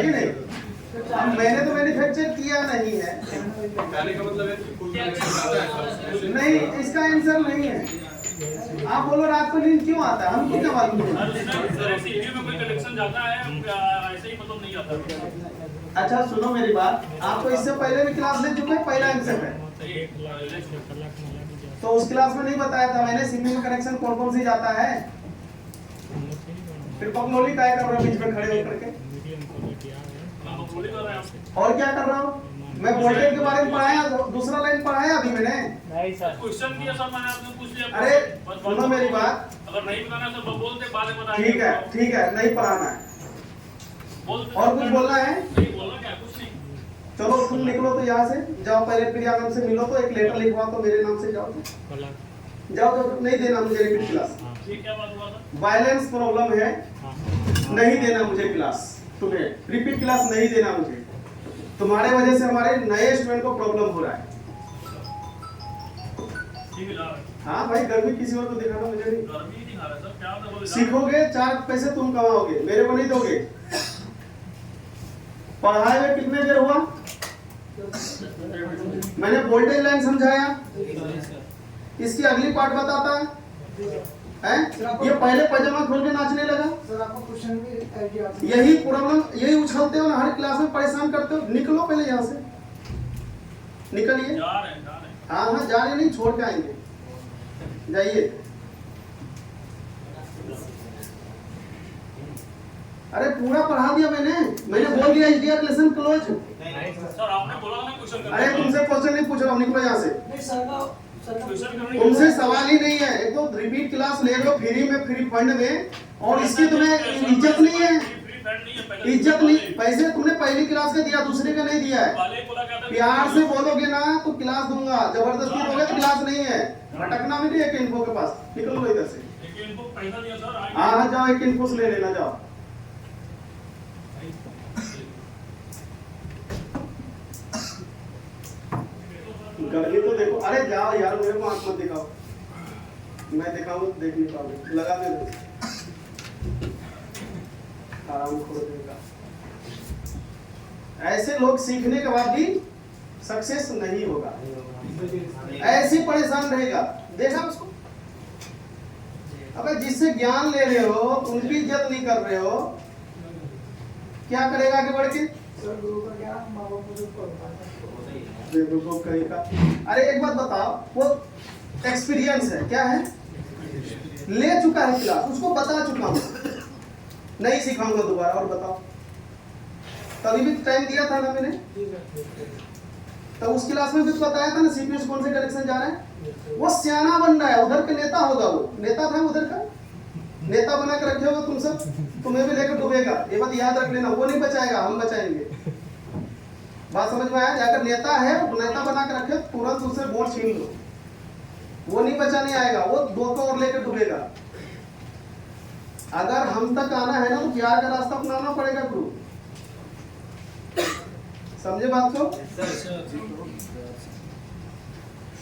A: कि नहीं? अब मैंने तो मैन्युफैक्चर किया नहीं है,
F: कहने का मतलब है कि फुल कनेक्शन आता है।
A: नहीं इसका आंसर नहीं है। आप बोलो रात को नींद क्यों आता है, हमको क्या मालूम है?
F: सर उसमें CPU में कोई कनेक्शन जाता है ऐसे ही मतलब नहीं आता।
A: अच्छा सुनो मेरी बात, आपको इससे पहले भी क्लास ले चुके हैं, पहला आंसर है तो उस क्लास में नहीं बताया था मैंने सिग्नल में कनेक्शन कौन कौन सी जाता है। फिर पगलोली काय कर रहे हो बीच में खड़े होकर के, और क्या कर रहा हूँ मैं? वोल्टेज के बारे में पढ़ाया, दूसरा लाइन पढ़ाया अभी मैंने।
B: नहीं सर,
F: क्वेश्चन किया सर मैंने, आपने पूछ लिया।
A: अरे सुनो मेरी बात,
F: अगर नहीं बताना तो बोलते बाद में बताएंगे।
A: ठीक है नहीं पढ़ाना है,
F: बोलते
A: और कुछ बोलना है?
F: नहीं बोलना क्या, कुछ नहीं।
A: चलो तुम निकलो तो यहाँ से जाओ, पहले प्रिया मैम से मिलो तो एक लेटर लिखवा तो मेरे नाम से जाओ तो नहीं देना मुझे रिपीट क्लास।
F: ये क्या बात हुआ था?
A: वायलेंस प्रॉब्लम है, नहीं देना मुझे क्लास, तुम्हें रिपीट क्लास नहीं देना मुझे, तुम्हारे वजह से हमारे नए स्टूडेंट को प्रॉब्लम हो रहा है।
F: ठीक है यार,
A: हाँ भाई गर्मी किसी और को दिखाना मुझे नहीं,
F: गर्मी नहीं आ रहा सर, क्या होता है बोले।
A: सीखोगे 4 पैसे तुम कमाओगे, मेरे को नहीं दोगे। पढ़ाए हुए कितने देर हुआ? मैंने वोल्टेज लाइन समझाया, इसकी अगली पार्ट बताता है ये पहले पैजामा खोल के नाचने लगा।
D: सर आपको क्वेश्चन भी
A: यही प्रॉब्लम, यही उछलते हो ना, हर क्लास में परेशान करते हो। निकलो पहले यहाँ से, निकलिए।
F: जा रहे हैं।
A: हाँ हाँ जा रहे नहीं, छोड़ के आएंगे, जाइए। अरे पूरा पढ़ा दिया मैंने बोल दिया SDR लेसन क्लोज।
F: सर आपने बोला ना क्वेश्चन करना।
A: अरे तुमसे क्वेश्चन नहीं पूछ रहा हूँ, निकलो यहाँ से।
F: क्वेश्चन करने
A: तुमसे सवाल ही नहीं है, एक तो रिपीट क्लास ले रहे हो फ्री में, फ्री फंड में, और इसकी तुम्हें इज्जत नहीं है। इज्जत नहीं, पैसे तुमने पहली क्लास का दिया, दूसरे का नहीं दिया है। प्यार से बोलोगे ना तो क्लास दूंगा, जबरदस्ती दोगे तो क्लास नहीं है। भटकना भी नहीं है इन्फो के पास, निकलो इधर से।
F: पैसा दिया सर,
A: हाँ जाओ एक इन्फो से ले लेना, जाओ। गर्मी तो देखो, अरे जाओ यार, मेरे को आंख मत दिखाओ, मैं दिखाऊं देख नहीं पाओगे, लगा दे आराम खोल देगा। ऐसे लोग सीखने के बाद भी सक्सेस नहीं होगा, ऐसे परेशान रहेगा। देखा उसको, अबे जिससे ज्ञान ले रहे हो उनकी इज्जत नहीं कर रहे हो, क्या करेगा आगे बढ़ के? देखो कहेगा। अरे एक बात बताओ, वो एक्सपीरियंस है, क्या है, ले चुका है क्लास, उसको बता चुका हूँ, नहीं सिखाऊंगा दोबारा। और बताओ, तभी भी टाइम दिया था ना मैंने, तो उस क्लास में भी तो बताया था ना सीपीयू से कौन से कनेक्शन जा रहा है। वो सियाना बन रहा है, उधर का नेता होगा, वो नेता था उधर का, नेता बना के रखे होगा तुम सब, तुम्हें भी लेकर डूबेगा, ये बात याद रख लेना। वो नहीं बचाएगा, हम बचाएंगे। बात समझ में आया? अगर नेता है, नेता बना के रखे, तुरंत उससे वोट छीन लो, वो नहीं बचाने आएगा, वो दो को और लेकर डूबेगा। अगर हम तक आना है ना तो प्यार का रास्ता अपनाना पड़ेगा गुरु। समझे बात को?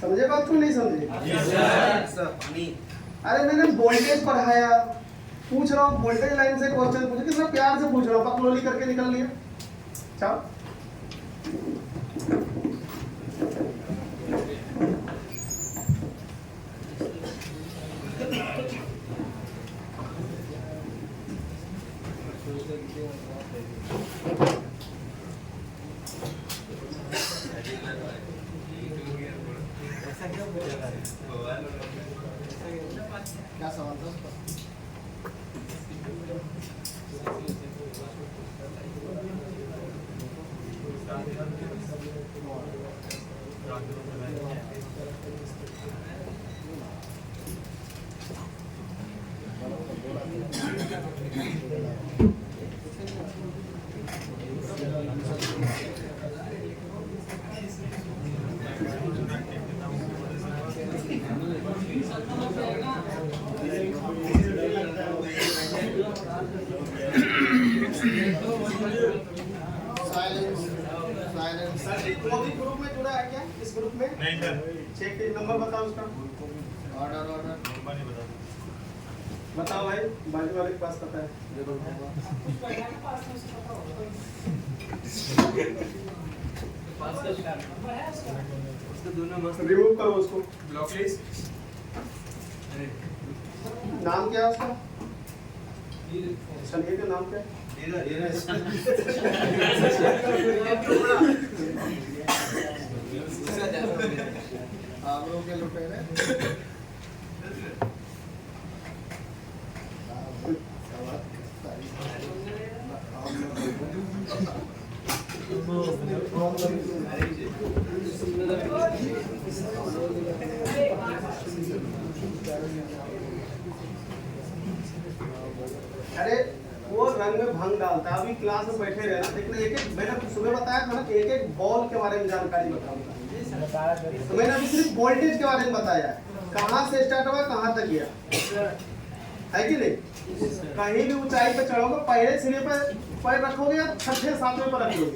A: समझे बात को? नहीं समझे? अरे मैंने वोल्टेज पढ़ाया, पूछ रहा हूँ वोल्टेज लाइन से क्वेश्चन पूछे, कितना प्यार से पूछ रहा हूँ, पकलोली करके निकल लिया। चलो
D: क्या सवाल था उसका?
A: मोदी ग्रुप में जुड़ा है क्या? इस ग्रुप में
F: नहीं सर।
A: चेक नंबर बताओ उसका।
D: ऑर्डर
A: बताओ भाई, बाजू वाले के पास पता है। रिमूव करो उसको,
B: ब्लॉक लिस्ट।
A: नाम क्या है उसका? चलिए का नाम क्या है?
D: आप लोग के लुटेरे
A: अरे वो रंग में भंग डालता है। अभी क्लास में बैठे रहना, देखना एक एक, मैंने सुबह बताया था ना, एक एक बॉल के बारे में जानकारी बताऊंगा। तो मैंने अभी सिर्फ वोल्टेज के बारे में बताया, कहाँ से स्टार्ट हुआ कहाँ तक गया, है कि नहीं? कहीं भी ऊंचाई पे चढ़ोगे, पहले सिरे पर पैर रखोगे या छठे सातवें पर रखोगे?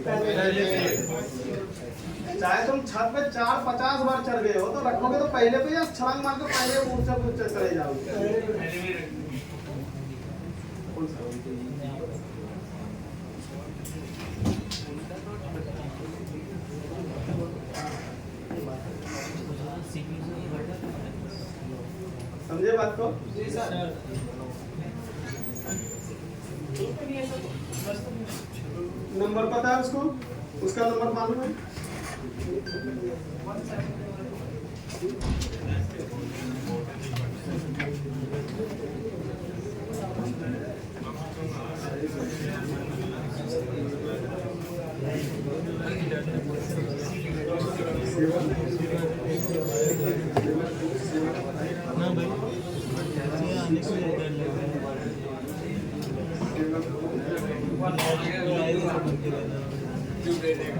A: चाहे तुम छत पे 4-50 बार चढ़ गए हो, तो रखोगे तो पहले पे या छलांग मार के पहले ऊंचे चले जाओगे। समझे बात को? नंबर पता है उसको? उसका नंबर मालूम है?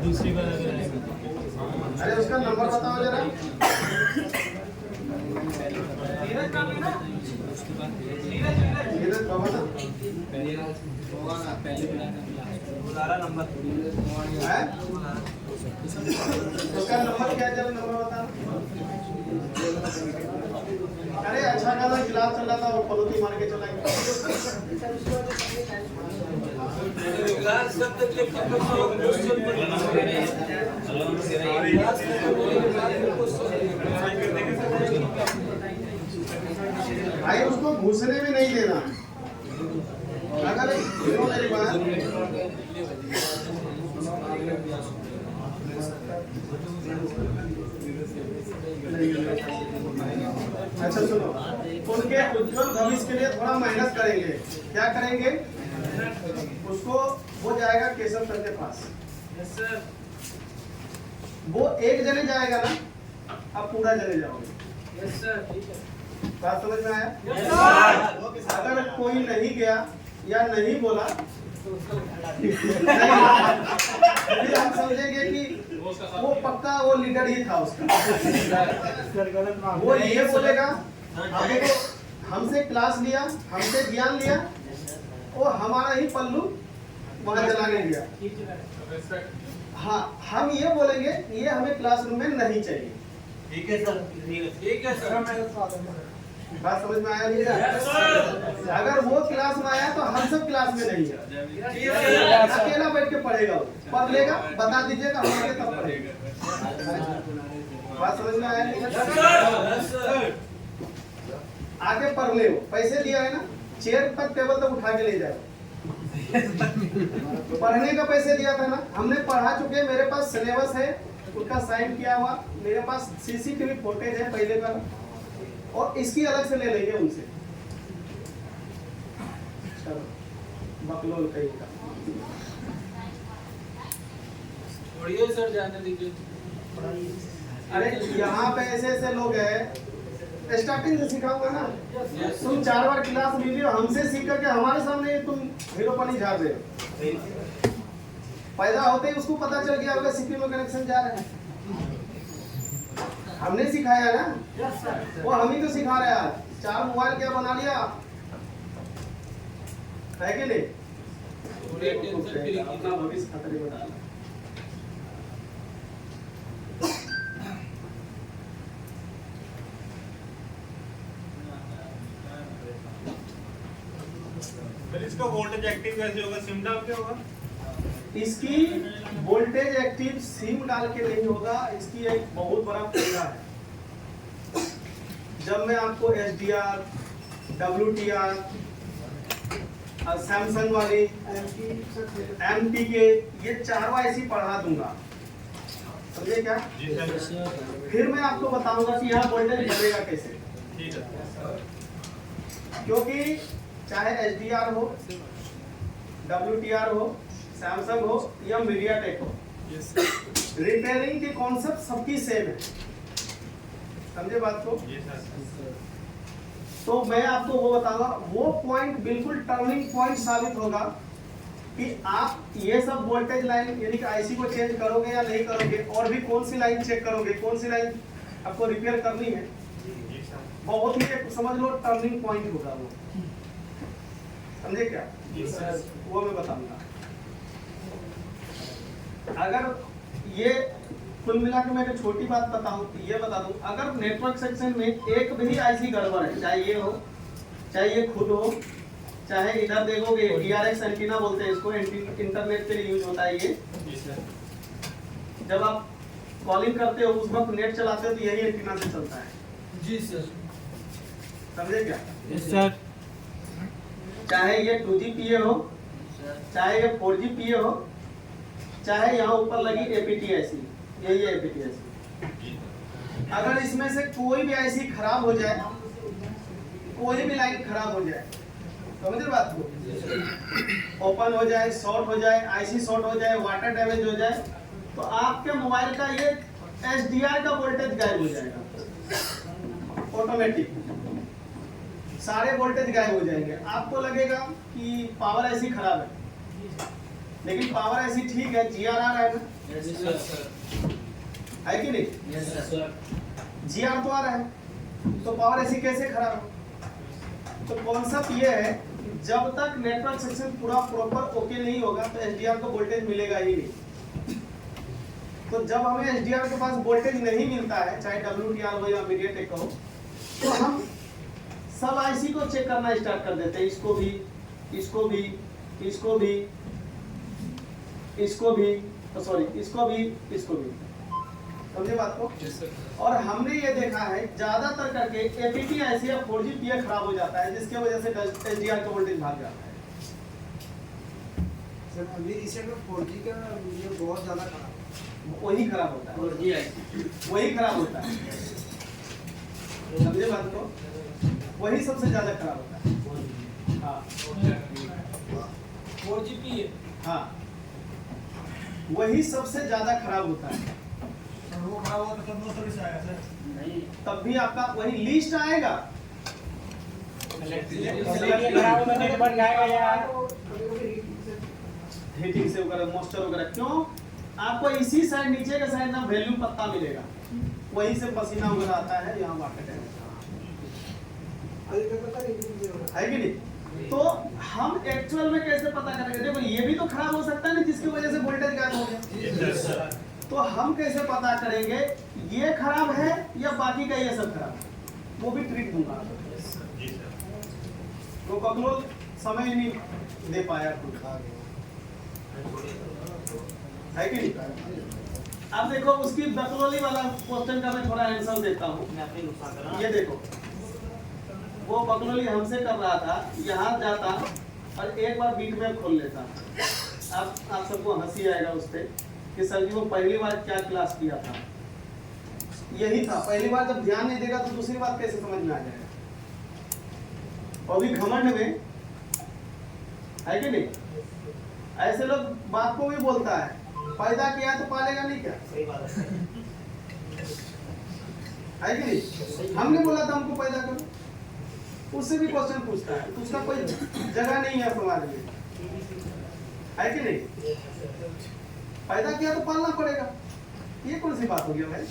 B: दूसरी बार अगर
A: अरे उसका नंबर बताओ जरा। नीरज बाबा ना? है? उसका नंबर क्या, जरा नंबर बता। अरे अच्छा खासा गिलास चल रहा था, वो पलोती मार के चला गया। भाई उसको घुसने भी नहीं देना। अगर सुनो मेरी बात, अच्छा सुनो, उनके उज्जवल भविष्य के लिए थोड़ा मेहनत करेंगे। क्या करेंगे? उसको वो जाएगा केशव सर के पास। वो एक जने जाएगा ना, आप पूरा जने जाओगे। बात समझ में आया? अगर कोई नहीं गया या नहीं बोला फिर हम समझेंगे कि वो पक्का वो लीडर ही था उसका। वो ये बोलेगा हमको, हमसे क्लास लिया, हमसे ज्ञान लिया, वो हमारा ही पल्लू वहां जलाने गया। हाँ, हम ये बोलेंगे ये हमें क्लासरूम में नहीं चाहिए।
D: ठीक है सर, ठीक है सर।
A: बात समझ में आया? नहीं अगर वो क्लास में आया तो हम सब क्लास में नहीं है, अकेला बैठ के पढ़ेगा, वो पढ़ लेगा, बता दीजिएगा, हम आगे तब पढ़ेगा। बात समझ में आया? आके पढ़ ले, वो पैसे दिया है ना, चेयर तक टेबल तक उठा के ले जाए। पढ़ने का पैसे दिया था ना, हमने पढ़ा चुके, मेरे पास सिलेबस है, उसका साइन किया हुआ, मेरे पास सीसीटीवी फुटेज है पहले का, और इसकी अलग से ले लेंगे उनसे। चलो बकलोल कहीं का
B: छोड़िए सर, जाने दीजिए।
A: अरे यहाँ पे ऐसे ऐसे लोग हैं, स्टार्टिंग से सिखाऊंगा ना। तुम 4 बार क्लास ली हो, हमसे सीख करके हमारे सामने तुम हीरोपनी झाड़ रहे हो। पैदा होते ही उसको पता चल गया होगा सीपी में कनेक्शन जा रहा है। हमने सिखाया ना, वो हम ही तो सिखा रहे हैं। 4 मोबाइल क्या बना लिया है कि नहीं? अपना भविष्य खतरे में डाला।
G: इसका वोल्टेज एक्टिव कैसे होगा? सिम डाल के होगा?
A: इसकी वोल्टेज एक्टिव सिम डाल के नहीं होगा। इसकी एक बहुत बड़ा फायदा है। जब मैं आपको SDR, WTR, सैमसंग वाली, MT के ये 4 IC पढ़ा दूंगा, समझे क्या?
G: जी सर।
A: फिर मैं आपको बताऊंगा कि यहाँ वोल्टेज बनेगा कैसे।
G: ठीक है।
A: क्योंकि चाहे SDR हो, WTR हो, सैमसंग हो या मीडियाटेक हो, रिपेयरिंग के कॉन्सेप्ट सबकी सेम है। समझे बात को? तो मैं आपको वो बताऊंगा, वो पॉइंट बिल्कुल टर्निंग पॉइंट साबित होगा कि आप ये सब वोल्टेज लाइन यानी कि IC को चेंज करोगे या नहीं करोगे, और भी कौन सी लाइन चेक करोगे, कौन सी लाइन आपको रिपेयर करनी है। बहुत ही समझ लो टर्निंग पॉइंट होगा वो। समझे क्या? वो मैं बताऊंगा। अगर ये कुल मिला के मैं एक छोटी बात बताऊं, ये बता दूं, अगर नेटवर्क सेक्शन में एक भी IC गड़बड़ है, चाहे ये हो, चाहे ये खुद हो, चाहे इधर देखोगे TRX एंटीना बोलते हैं इसको, इंटरनेट के लिए यूज होता है ये। जब आप कॉलिंग करते हो उस वक्त नेट चलाते हो तो यही एंटीना से चलता है।
B: जी सर।
A: समझे क्या?
B: Yes sir.
A: चाहे ये 2GPA हो, चाहे ये 4GPA हो, चाहे यहाँ ऊपर लगी APTIC, यही है APTIC। अगर इसमें से कोई भी IC खराब हो जाए, कोई भी लाइन खराब हो जाए, समझे बात को? ओपन हो जाए, शॉर्ट हो जाए, IC शॉर्ट हो जाए, वाटर डैमेज हो जाए, तो आपके मोबाइल का ये SDR का वोल्टेज गायब हो जाएगा ऑटोमेटिक। सारे वोल्टेज गायब हो जाएंगे। आपको लगेगा कि पावर IC खराब है, लेकिन पावर IC ठीक है, GR आ रहा है ना? है कि नहीं? GR तो आ रहा है, तो पावर IC कैसे खराब हो? तो कॉन्सेप्ट ये है, जब तक नेटवर्क सेक्शन पूरा प्रॉपर ओके नहीं होगा तो SDR को वोल्टेज मिलेगा ही नहीं। तो जब हमें SDR के पास वोल्टेज नहीं मिलता है, चाहे WTR हो या मीडियाटेक हो, तो हम सब IC को चेक करना स्टार्ट कर देते हैं। इसको भी, इसको भी, इसको भी, इसको भी, सॉरी इसको भी, इसको भी। समझे बात को। और हमने ये देखा है ज्यादातर करके एपीटी ऐसी है 4G PA खराब हो जाता है, जिसके वजह से एचडीआर का वोल्टेज भाग जाता है।
D: सर अभी रिसेंट में 4G का वीडियो बहुत ज्यादा खराब
A: वही खराब होता है, वही खराब होता है, समझे बात को, वही सबसे ज्यादा खराब होता है। हाँ
B: 4G PA
A: हाँ, वही सबसे ज्यादा खराब होता है।
G: वो खराब हुआ तो तब 200 से आया सर।
A: तब भी आपका वही लिस्ट आएगा।
B: खराब होगा तो बन जाएगा यार।
A: हीटिंग से वगैरह मॉइस्चर वगैरह, क्यों आपको इसी साइड नीचे के साइड ना वैल्यू पत्ता मिलेगा, वहीं से पसीना वगैरह आता है, यहाँ वाटर है कि नहीं। तो हम एक्चुअल में कैसे पता करेंगे, देखो ये भी तो खराब हो सकता है ना, जिसकी वजह से वोल्टेज गायब हो गया। तो हम कैसे पता करेंगे ये खराब है या बाकी का ये सब खराब है, वो भी ट्रिक दूंगा। तो ककरोल समय ही नहीं दे पाया कुछ, है कि नहीं। अब देखो उसकी बकलोली वाला क्वेश्चन का मैं थोड़ा आंसर देता हूँ। ये देखो वो बकलोली हमसे कर रहा था, यहाँ जाता और एक बार बीट में खोल लेता। अब आप सबको हंसी आएगा उस पर कि सर जी वो पहली बार क्या क्लास किया था, यही था। पहली बार जब ध्यान नहीं देगा तो दूसरी बात कैसे समझ में आ जाएगा। और भी घमंड में, है कि नहीं। ऐसे लोग बात को भी बोलता है, पैदा किया तो पालेगा नहीं क्या,
D: सही बात
A: है कि नहीं। हमने बोला था हमको पैदा करो, उससे भी क्वेश्चन पूछता है, तो उसका कोई जगह नहीं है समाज में, है कि नहीं। पैदा किया तो पालना पड़ेगा, ये कौन सी बात हो गया भाई,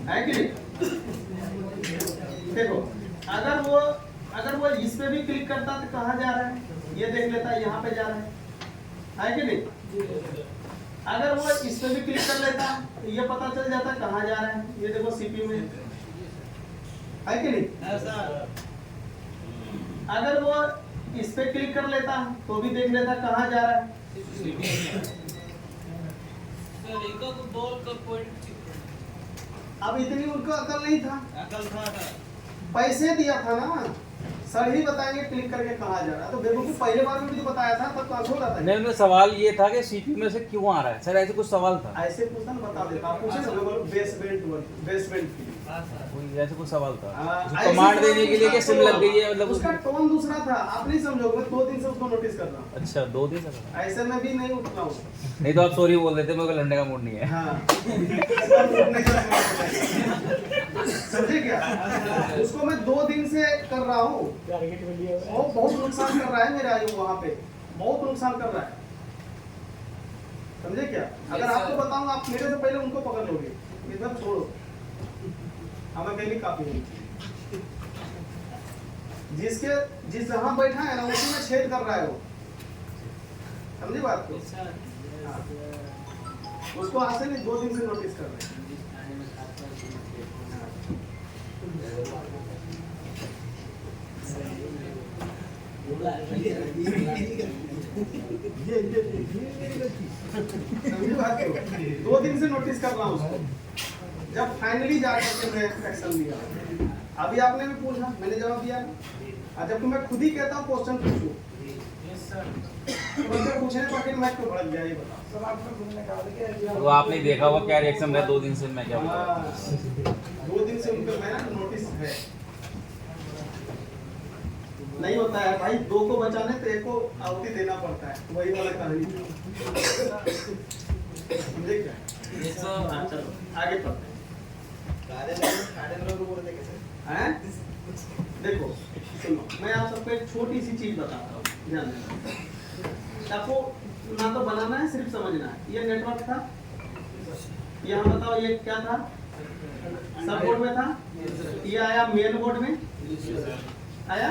A: है कि नहीं। देखो अगर वो इस पे भी क्लिक करता तो कहाँ जा रहा है ये देख लेता, यहाँ पे जा रहा है कि नहीं। अगर वो इस पे भी क्लिक कर लेता तो ये पता चल जाता कहाँ जा रहा है, ये देखो सीपीयू में, है कि नहीं। अगर वो इस पे क्लिक कर लेता तो भी देख लेता कहाँ जा रहा है। अब इतनी उनको अकल नहीं था, पैसे दिया था ना, सर ही बताएंगे क्लिक करके कहाँ जा रहा है। तो बेवकूफ पहले बार में भी तो बताया था, तब तो हो रहा था।
C: नहीं, सवाल ये था कि सीपीयू में से क्यों आ रहा है सर, ऐसे कुछ सवाल था।
A: ऐसे पूछा ना, बता देता, आप पूछे ना बेसमेंट के लिए,
C: कोई ऐसे कुछ सवाल था
A: ऐसे
C: कमांड देने के लिए कि सिम लग गई है, मतलब
A: उसका टोन दूसरा था, आप नहीं समझोगे। मैं 2 दिन से उसको नोटिस कर रहा हूँ।
C: अच्छा 2 दिन से
A: ऐसे में भी नहीं उठना हूँ।
C: नहीं तो आप सॉरी बोल देते, मेरे को लड़ने का मूड नहीं है।
A: हाँ समझे क्या, उसको मैं 2 दिन से कर रहा हूँ, वो बहुत नुकसान कर रहा है मेरा, वहाँ पे बहुत नुकसान कर रहा है, समझे क्या। अगर आपको बताऊँ आप मेरे से पहले उनको पकड़ लोगे, एकदम छोड़ो, हमें पहले काफी नहीं। जिस जहाँ बैठा है ना उसी में छेद कर रहा है वो, समझे बात को। हाँ। उसको आज से नहीं 2 दिन से नोटिस कर रहे हैं। समझे बात को, 2 दिन से नोटिस कर रहा हूँ उसको, जब फाइनली जाकर के मैं एक्शन लिया। अभी आपने भी पूछा, मैंने जवाब दिया। जब मैं खुद ही कहता हूँ क्वेश्चन पूछो, क्वेश्चन पूछने पर फिर मैं क्यों भड़क गया ये बताओ।
C: तो आपने देखा होगा क्या रिएक्शन है 2 दिन से, मैं क्या बता।
A: 2 दिन से उनको मैं नोटिस है, नहीं होता है भाई। 2 को बचाने तो 1 को आहुति देना पड़ता है, वही वाला कहानी। समझे क्या। हाँ, चलो आगे पढ़ते हैं। देखो सुनो, मैं आप सबको एक छोटी सी चीज बताता हूँ, ध्यान देना। आपको ना तो बनाना है, सिर्फ समझना है। ये नेटवर्क था, यहाँ बताओ ये क्या था, सब बोर्ड में था। ये आया मेन बोर्ड में, आया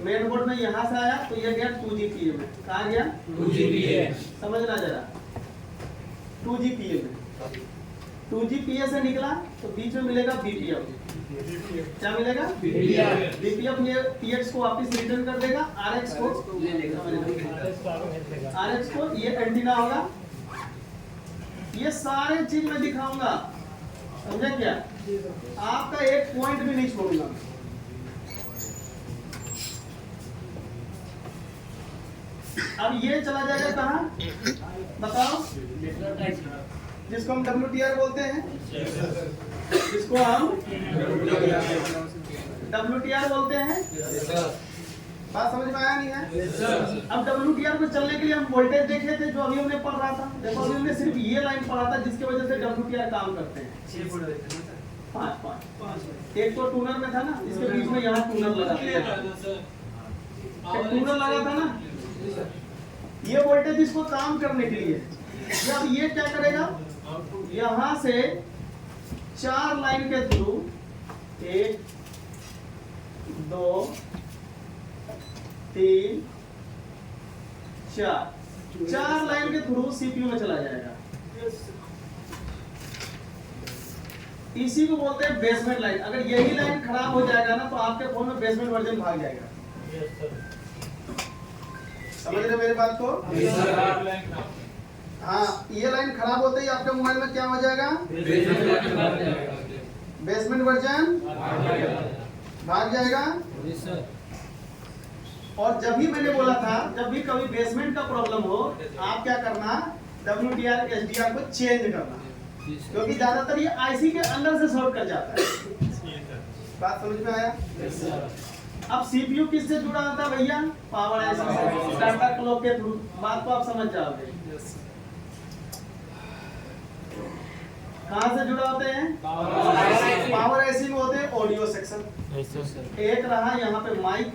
A: मेन बोर्ड में, यहाँ से आया तो ये गया 2GPA में। कहाँ गया? 2GPA। समझना जरा, 2GPA में। 2GPA से निकला तो बीच में मिलेगा BPF। क्या मिलेगा? BPF ये PX को वापस रिटर्न कर देगा, RX को ले लेगा। RX को ये एंटीना होगा, ये सारे चीज मैं दिखाऊंगा, समझे क्या? आपका एक पॉइंट भी नहीं छोड़ूंगा। अब ये चला जाएगा कहाँ बताओ? जिसको हम WTR बोलते हैं, जिसको हम WTR बोलते हैं। बात समझ में आया नहीं है? अब WTR को चलने के लिए हम वोल्टेज देखे थे जो अभी हमने पढ़ रहा था। देखो अभी हमने सिर्फ ये लाइन पढ़ा था जिसकी वजह से WTR काम करते हैं। पाँच एक तो टूनर में था ना, इसके बीच में यहाँ टूनर लगा था, टूनर लगा था ना, ये वोल्टेज इसको काम करने के लिए। अब ये क्या करेगा, यहां से 4 लाइन के थ्रू 1 2 3 4 लाइन के थ्रू सीपीयू में चला जाएगा। इसी को बोलते हैं बेसमेंट लाइन। अगर यही लाइन खराब हो जाएगा ना तो आपके फोन में बेसमेंट वर्जन भाग जाएगा। समझ रहे मेरी बात को? हाँ, ये लाइन खराब होते ही आपके मोबाइल में क्या हो जाएगा? बेसमेंट वर्जन भाग जाएगा। और जब भी मैंने बोला था, जब भी कभी बेसमेंट का प्रॉब्लम हो, आप क्या करना, WTR SDR को चेंज करना, क्योंकि ज्यादातर ये आईसी के अंदर से सॉल्व कर जाता है। बात समझ में आया? अब सीपीयू किससे जुड़ा होता है भैया? पावर आईसी से, डाटा क्लॉक के थ्रू। बात को आप समझ जाओगे। कहाँ से जुड़ा होते हैं? पावर आईसी में होते हैं ऑडियो सेक्शन। एक रहा यहाँ पे माइक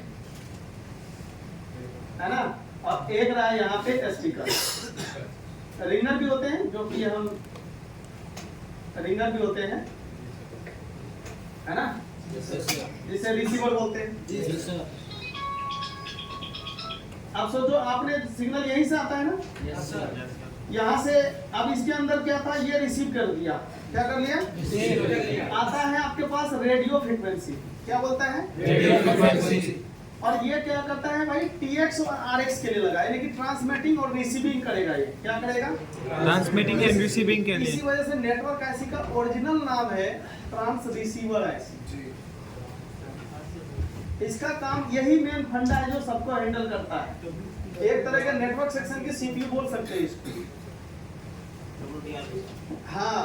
A: है ना, और एक रहा यहाँ पे स्पीकर। रिंगर भी होते हैं, जो कि हम रिंगर भी होते हैं, है ना, जिसे रिसीवर बोलते हैं। अब सोचो, आपने सिग्नल यहीं से आता है ना, यहाँ से। अब इसके अंदर क्या था, ये रिसीव कर दिया। क्या कर लिया? आता है आपके पास रेडियो फ्रीक्वेंसी। क्या बोलता है? Radio frequency. और ये क्या करता है भाई? TX और RX के लिए लगा, यानी कि ट्रांसमिटिंग और रिसीविंग करेगा। ये क्या करेगा?
B: ट्रांसमिटिंग एंड रिसीविंग के लिए।
A: इसी वजह से नेटवर्क आईसी का ओरिजिनल नाम है ट्रांस रिसीवर आईसी। इसका काम यही मेन फंडा है जो सबको हैंडल करता है। एक तरह का नेटवर्क सेक्शन की सीपीयू बोल सकते हैं इसको। हाँ,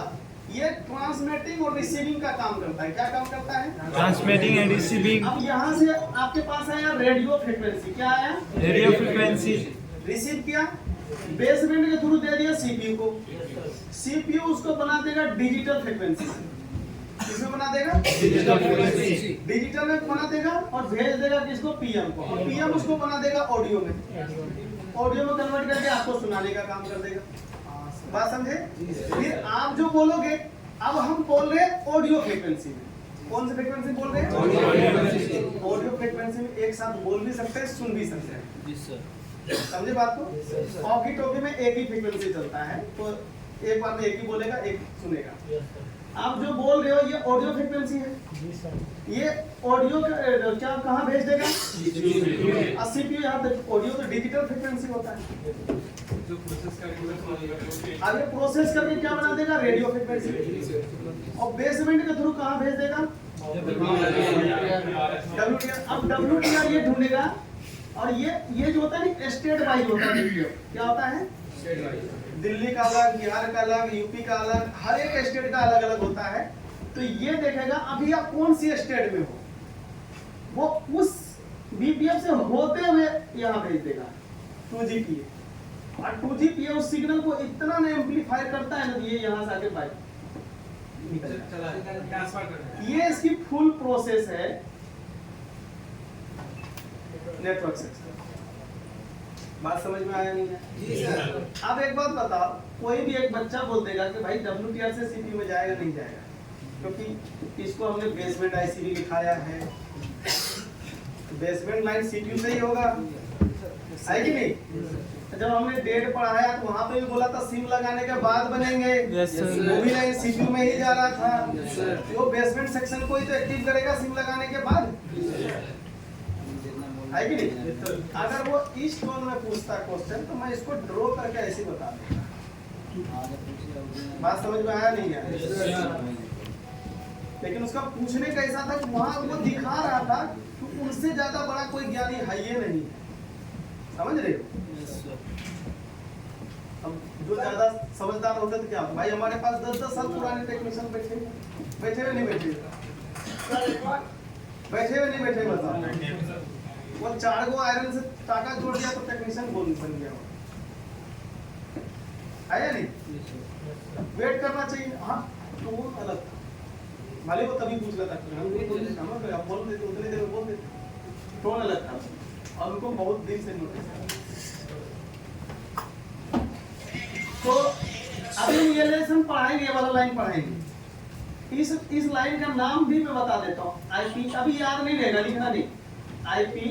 A: ये ट्रांसमिटिंग और रिसीविंग का काम करता है। क्या काम करता है?
B: Transmitting and receiving.
A: अब यहाँ से आपके पास आया रेडियो फ्रीक्वेंसी। क्या आया?
B: Radio frequency.
A: रिसीव किया, बेसबैंड के थ्रू दे दिया सीपीयू को। सीपीयू उसको बना देगा डिजिटल फ्रीक्वेंसी। किसमें बना देगा? डिजिटल में बना देगा और भेज देगा किसको? पीएम को। और पीएम उसको बना देगा ऑडियो में। ऑडियो में कन्वर्ट करके आपको सुनाने का काम कर देगा। बात समझे? फिर आप जो बोलोगे, अब हम बोल रहे हैं ऑडियो फ्रीक्वेंसी में। कौन सी फ्रीक्वेंसी बोल रहे हैं? ऑडियो फ्रीक्वेंसी में एक साथ बोल भी सकते हैं, सुन भी सकते हैं। समझे बात को? ऑकी टॉकी में एक ही फ्रीक्वेंसी चलता है, तो एक बार में एक ही बोलेगा, एक सुनेगा। आप जो बोल रहे हो ये ऑडियो फ्रीक्वेंसी है। ये ऑडियो क्या कहाँ भेज देगा? सीपीयू। यहाँ पे ऑडियो तो डिजिटल फ्रीक्वेंसी होता है। अब ये प्रोसेस करके क्या बना देगा? Radio frequency. और बेसमेंट के थ्रू कहाँ भेज देगा? WTR। अब WTR ये ढूंढेगा, और ये जो होता है ना, स्टेट वाइज होता है। क्या होता है? दिल्ली का अलग, बिहार का अलग, यूपी का अलग, हर एक स्टेट का अलग अलग होता है। तो ये देखेगा अभी आप कौन सी स्टेट में हो, वो उस बीपीएफ से होते हुए यहाँ भेज देगा 2GPA। और 2GPA उस सिग्नल को इतना ना एम्पलीफाई करता है ना, ये यहाँ से आके बाइक। ये इसकी फुल प्रोसेस है नेटवर्क सेक्शन। बात समझ में आया नहीं है? जी सर। अब एक बात बताओ, कोई भी एक बच्चा बोल देगा कि भाई WTR से सीपीयू में जाएगा नहीं जाएगा, क्योंकि इसको हमने बेसमेंट आईसी भी लिखाया है। बेसमेंट लाइन सीपीयू से ही होगा, है कि नहीं? जब हमने डेट पढ़ाया तो वहाँ पे भी बोला था सिम लगाने के बाद बनेंगे। वो भी लाइन सीपीयू में ही जा रहा था। वो बेसमेंट सेक्शन को ही तो एक्टिव करेगा सिम लगाने के बाद, है कि नहीं? अगर वो इस टोन में पूछता क्वेश्चन तो मैं इसको ड्रॉ करके ऐसे बता दूंगा। बात समझ में आया नहीं आया? लेकिन उसका पूछने का ऐसा था कि वहां वो दिखा रहा था कि उनसे ज्यादा बड़ा कोई ज्ञानी है ये नहीं है। समझ रहे हो? अब जो ज्यादा समझदार होते तो क्या भाई, हमारे पास 10-10 साल पुराने टेक्नीशियन बैठे हुए नहीं बैठे, बैठे हुए नहीं बैठे, बताओ। वो 4 गो आयरन से टाका जोड़ दिया तो टेक्नीशियन बन गया, आया नहीं? वेट करना चाहिए। हाँ तो वो अलग था, मालिक वो तभी पूछ रहा था, हम बोल देते उतने देर में बोल देते, टोन अलग था और उनको बहुत दिन से नोटिस। तो अभी हम ये लेसन पढ़ाएंगे, ये वाला लाइन पढ़ाएंगे। इस लाइन का नाम भी मैं बता देता हूँ। आईपी अभी याद नहीं रहेगा, लिखना नहीं। IP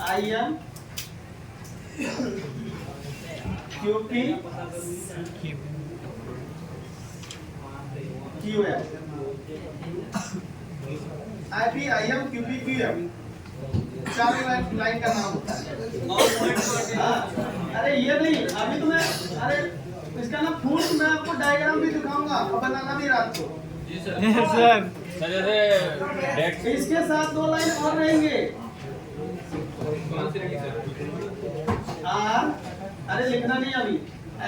A: IM QP QM, IP IM QP QM 4 line का नाम होता है। हाँ, अरे ये नहीं अभी तुम्हें, अरे इसका ना फुल मैं आपको डायग्राम भी दिखाऊंगा और बनाना भी रात को।
B: सर
C: जैसे
A: इसके साथ 2 लाइन और रहेंगे। आर, अरे लिखना नहीं अभी,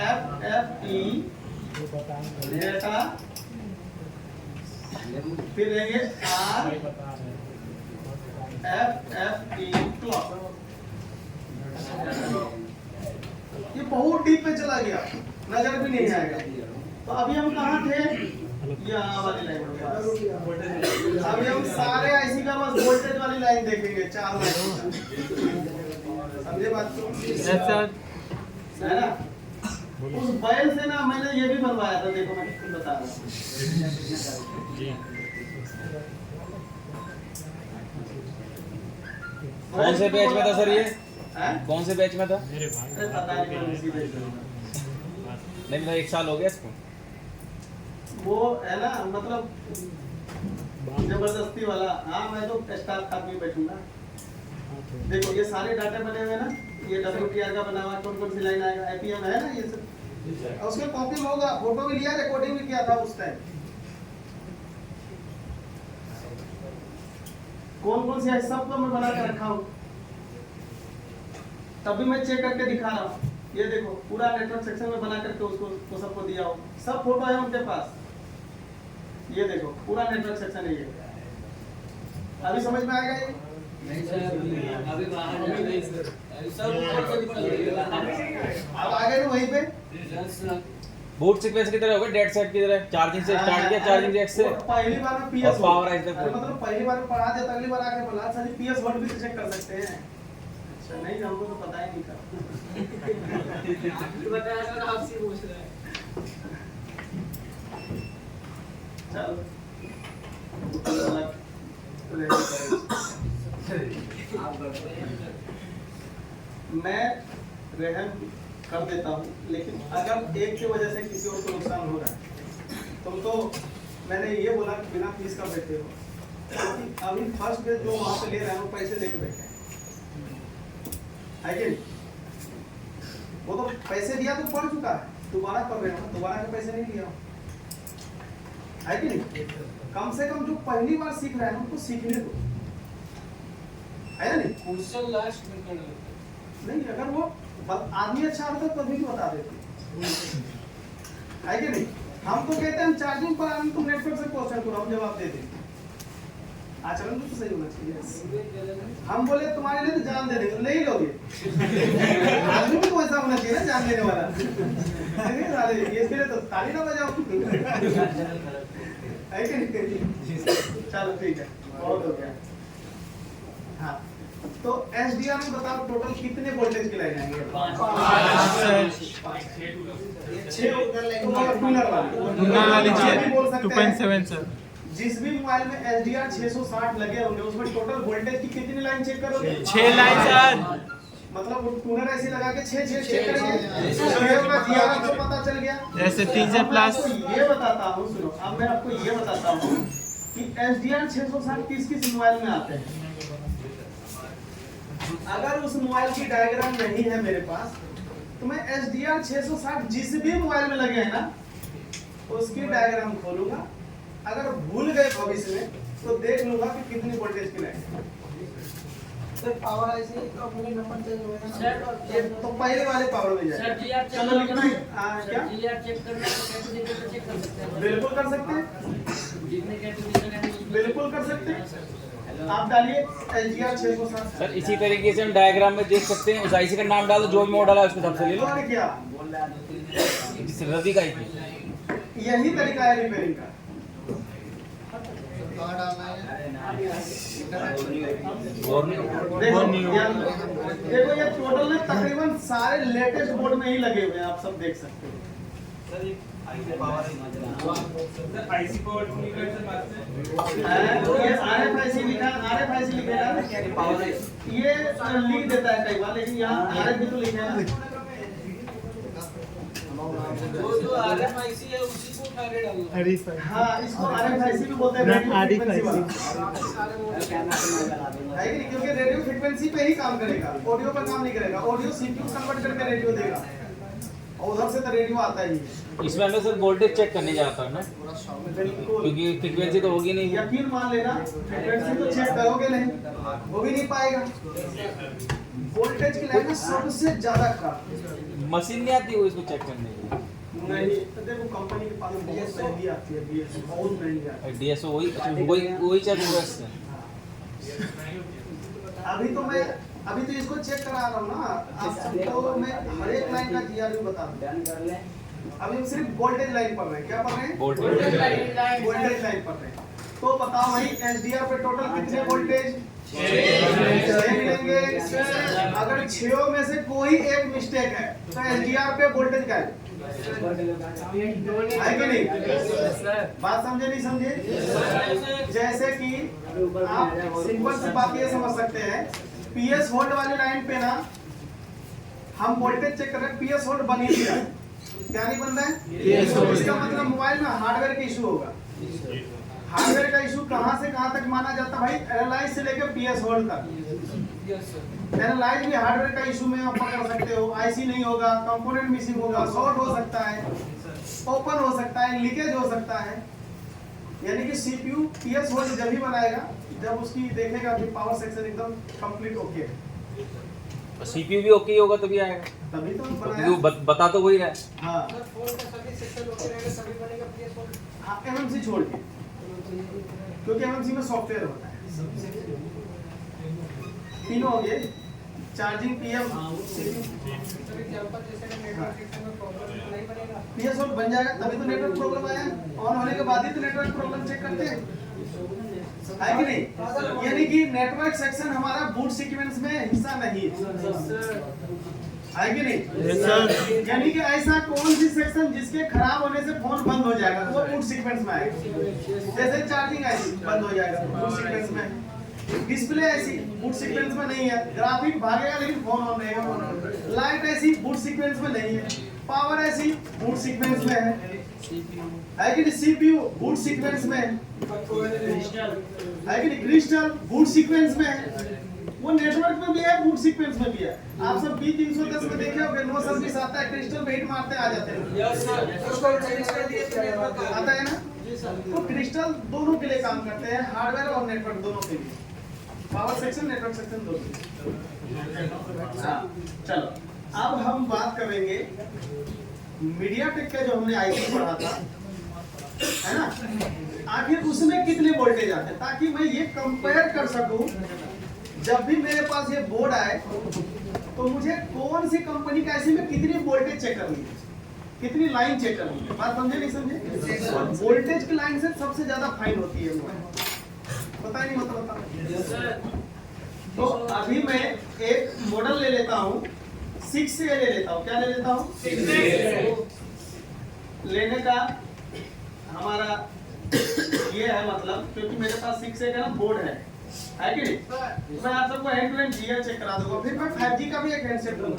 A: एफ एफ ई डेटा, फिर रहेंगे R F F E clock. ये बहुत डीप पे चला गया, नजर भी नहीं आएगा। तो अभी हम कहाँ थे? यहाँ वाली लाइन। अभी हम सारे आईसी का बस वोल्टेज वाली लाइन देखेंगे, 4 लाइन। समझे बात को? है ना? उस बैल से ना मैंने ये भी बनवाया था, देखो मैं खुद बता रहा हूँ।
C: कौन से बैच में था सर ये? कौन से बैच में था?
A: अरे पता नहीं, मैं उसी बैच में था।
C: नहीं मतलब 1 साल हो गया इसको।
A: वो है ना, मतलब जबरदस्ती वाला। हाँ मैं तो स्टाफ खात में बैठूंगा। देखो ये सारे डाटा बने हुए ना, ये WTR का बना हुआ, कौन कौन सी लाइन आएगा, APM है ना ये सब। और उसके कॉपी में होगा, फोटो भी लिया, रिकॉर्डिंग भी किया था उस टाइम। कौन कौन सी है सबको मैं बना के रखा हूँ, तब भी मैं चेक करके दिखा रहा हूँ। ये देखो पूरा नेटवर्क सेक्शन में बना करके उसको सबको दिया हो, सब फोटो है उनके पास। ये देखो पूरा नेटवर्क सेक्शन है ये। अभी समझ में आएगा ये?
E: नहीं सर, अभी बाहर नहीं सर, सब
A: अब आ गए वहीं पे।
C: बूट सीक्वेंस की तरह होगा, डेड सेट की तरह। चार्जिंग से स्टार्ट किया, चार्जिंग जैक से
A: पहली बार में PS
C: पावर आइस तक।
A: मतलब पहली बार में पढ़ा दिया, अगली बार आके बोला सर PS वर्ड भी चेक कर सकते हैं। अच्छा नहीं, हमको तो पता ही नहीं था।
E: बताया सर, आपसे पूछ रहा है।
A: चलो मैं रहम कर देता हूँ, लेकिन अगर एक की वजह से किसी और को नुकसान हो रहा है, तुम तो मैंने ये बोला कि बिना फीस का बैठे हो, क्योंकि अभी फर्स्ट डे जो वहाँ पे ले रहे हैं वो पैसे दे के बैठे हैं, वो तो पैसे दिया तो पढ़ चुका है, दोबारा पढ़ रहे हो, दोबारा के पैसे नहीं लिया है कि नहीं? कम से कम जो पहली बार सीख रहे हैं उनको सीखने दो, है ना? नहीं
E: क्वेश्चन लास्ट में कर लो।
A: नहीं, अगर वो आदमी अच्छा होता तो तभी बता देते, है कि नहीं? हम तो कहते हैं हम चार्जिंग पर आने, तुम नेटवर्क से क्वेश्चन करो, हम जवाब दे दें। आचरण तो सही होना चाहिए। हम बोले तुम्हारे लिए तो जान दे देंगे, नहीं लोगे। आदमी भी तो ऐसा होना चाहिए ना, जान देने वाला। इसके लिए तो ताली ना बजाओ, है कि नहीं? चलो ठीक है, बहुत हो गया। हाँ तो SDR में बताओ टोटल कितने वोल्टेज की लाइन आएंगे?
B: 2.7 सर।
A: जिस भी मोबाइल में SDR 660 लगे होंगे उसमें टोटल वोल्टेज की कितनी लाइन चेक करोगे?
B: 6 लाइन सर।
A: मतलब वो टूनर ऐसे लगा के 6 चेक करेंगे, तो पता चल गया।
B: जैसे 3 से प्लस।
A: ये बताता हूँ, सुनो अब मैं आपको ये बताता हूँ कि SDR 660 किस मोबाइल में आते हैं। अगर उस मोबाइल की डायग्राम नहीं है मेरे पास तो मैं SDR 660 जिस भी मोबाइल में लगे हैं ना उसकी डायग्राम खोलूंगा, अगर भूल गए भविष्य में तो देख लूंगा कि कितनी वोल्टेज की लाइन है।
D: सर पावर ऐसे तो अपने नंबर चेंज होगा ना
E: सर
A: ये तो पहले वाले पावर में
E: सर
A: जाएगा।
E: GR
A: चलो लिखना है क्या
E: GR चेक करना है तो कैपेसिटर चेक कर सकते हैं।
A: बिल्कुल कर सकते हैं,
E: जितने कैपेसिटर है उसमें
A: बिल्कुल कर सकते हैं। आप डालिए SDR 660
C: सर इसी तरीके से हम डायग्राम में देख सकते हैं, उस आईसी का नाम डालो, जो भी मॉडल है उसके हिसाब से ले लो।
A: और क्या
C: जिस रवि का ही
A: यही तरीका है रिपेयरिंग का।
D: कहाँ डालना है
C: और
A: देखो ये टोटल में तकरीबन सारे लेटेस्ट बोर्ड में ही लगे हुए हैं, आप सब देख सकते हो।
G: आईसी पोर्ट
A: ये RFIC लिखा, RFIC लिखेगा, ये लिख देता है कई बार, लेकिन यहाँ RF भी तो लिखा है ना।
D: जो RFIC है उसी को पहले डालना।
A: हाँ, इसको RFIC भी बोलते हैं, रेडियो फ्रीक्वेंसी वाला है कि नहीं? क्योंकि रेडियो फ्रीक्वेंसी पे ही काम करेगा, ऑडियो पे काम नहीं करेगा। ऑडियो CPU कन्वर्ट करके रेडियो देगा और उधर से तो रेडियो आता ही है।
C: इसमें हमें सर वोल्टेज चेक करने जाता है ना,
A: बिल्कुल,
C: क्योंकि फ्रीक्वेंसी तो होगी नहीं।
A: यकीन मान लेना, फ्रीक्वेंसी तो चेक करोगे नहीं, वो भी नहीं पाएगा। वोल्टेज की लाइन में सबसे ज्यादा खराब
C: मशीन नहीं आती वो इसको चेक करने की।
A: नहीं, तो देखो कंपनी के पास बहुत महंगी आती है, BSO बहुत महंगी आती है।
C: डीएसओ वही चेक होगा इससे।
A: अभी तो इसको चेक करा रहा हूँ ना, आप सबको मैं हर एक लाइन का GR भी बता दूँ। अभी हम सिर्फ वोल्टेज लाइन पढ़ रहे हैं, क्या पढ़ रहे हैं?
C: वोल्टेज
A: वोल्टेज लाइन पढ़ रहे हैं। तो बताओ भाई SDR पे टोटल कितने वोल्टेज 6 मिलेंगे। अगर 6 में से कोई एक मिस्टेक है तो SDR पे वोल्टेज क्या है कि नहीं? बात समझे नहीं समझे? जैसे कि आप सिंपल सी बात ये समझ सकते हैं, PS होल्ड वाली लाइन पे ना हम वोल्टेज चेक कर रहे हैं, PS होल्ड बन ही दिया, क्या नहीं बन रहा है? इसका मतलब मोबाइल में हार्डवेयर का इशू होगा। हार्डवेयर का इशू कहां से कहां तक माना जाता है भाई? एनालाइज से लेकर PS होल्ड तक। एनालाइज भी हार्डवेयर का इशू में आप पकड़ सकते हो, IC नहीं होगा, कंपोनेंट मिसिंग होगा, शॉर्ट हो सकता है, ओपन हो सकता है, लीकेज हो सकता है। यानी कि CPU PS होल्ड जब ही बनाएगा जब उसकी देखेगा कि पावर सेक्शन एकदम कंप्लीट ओके है,
C: सीपीयू भी ओके होगा तभी आएगा,
A: तभी तो
C: क्योंकि
A: बनाया।
C: वो बता तो वही रहा है।
A: हाँ
D: सर फोन का सभी सेक्शन ओके रहेगा सभी बनेगा PS होल्ड।
A: हाँ, MMC छोड़ के, क्योंकि MMC में सॉफ्टवेयर होता है। तीनों हो गए, चार्जिंग PM
D: सर एग्जांपल जैसे नेटवर्क सेक्शन में प्रॉब्लम नहीं बनेगा।
A: PS होल्ड बन जाएगा, तभी तो नेटवर्क प्रॉब्लम आया। ऑन होने के बाद ही तो नेटवर्क प्रॉब्लम चेक करते हैं, है कि नहीं? यानी कि नेटवर्क सेक्शन हमारा बूट सीक्वेंस में हिस्सा नहीं है कि नहीं? यानी कि ऐसा कौन सी सेक्शन जिसके खराब होने से फोन बंद हो जाएगा वो बूट सीक्वेंस में आएगा। जैसे चार्जिंग ऐसी बंद हो जाएगा बूट सीक्वेंस में, डिस्प्ले ऐसी बूट सीक्वेंस में नहीं है, ग्राफिक भागेगा लेकिन फोन ऑन रहेगा, लाइट ऐसी बूट सीक्वेंस में नहीं है, पावर ऐसी बूट सीक्वेंस में है कि नहीं? CPU बूट सीक्वेंस में है कि नहीं? क्रिस्टल बूट सीक्वेंस में है, वो नेटवर्क में भी है, बूट सीक्वेंस में भी है। आप सब B310 में देखे होंगे, नो सर्विस आता है, क्रिस्टल पे हिट मारते आ जाते हैं,
D: उसको चेंज कर दिए तो नेटवर्क
A: आता है ना? तो क्रिस्टल दोनों के लिए काम करते हैं, हार्डवेयर और नेटवर्क दोनों के लिए, पावर सेक्शन नेटवर्क सेक्शन दोनों। हाँ, चलो अब हम बात करेंगे मीडियाटेक का जो हमने IC पढ़ा था, है ना? आखिर उसमें कितने वोल्टेज आते हैं, ताकि मैं ये कंपेयर कर सकूं जब भी मेरे पास ये बोर्ड आए तो मुझे कौन सी कंपनी का ऐसे में कितनी वोल्टेज चेक करनी है, कितनी लाइन चेक करनी है। बात समझे नहीं समझे? और वोल्टेज की लाइन से सबसे ज्यादा फाइन होती है पता नहीं मतलब। तो अभी मैं एक मॉडल ले लेता हूँ, 6A ले लेता हूँ। क्या ले लेता हूँ? 6A लेने का हमारा ये है मतलब, क्योंकि मेरे पास 6A का ना बोर्ड है कि नहीं? तो मैं आप सबको hand to hand GR check करा दूंगा, फिर मैं 5G का भी एक हैंडसेट दूंगा।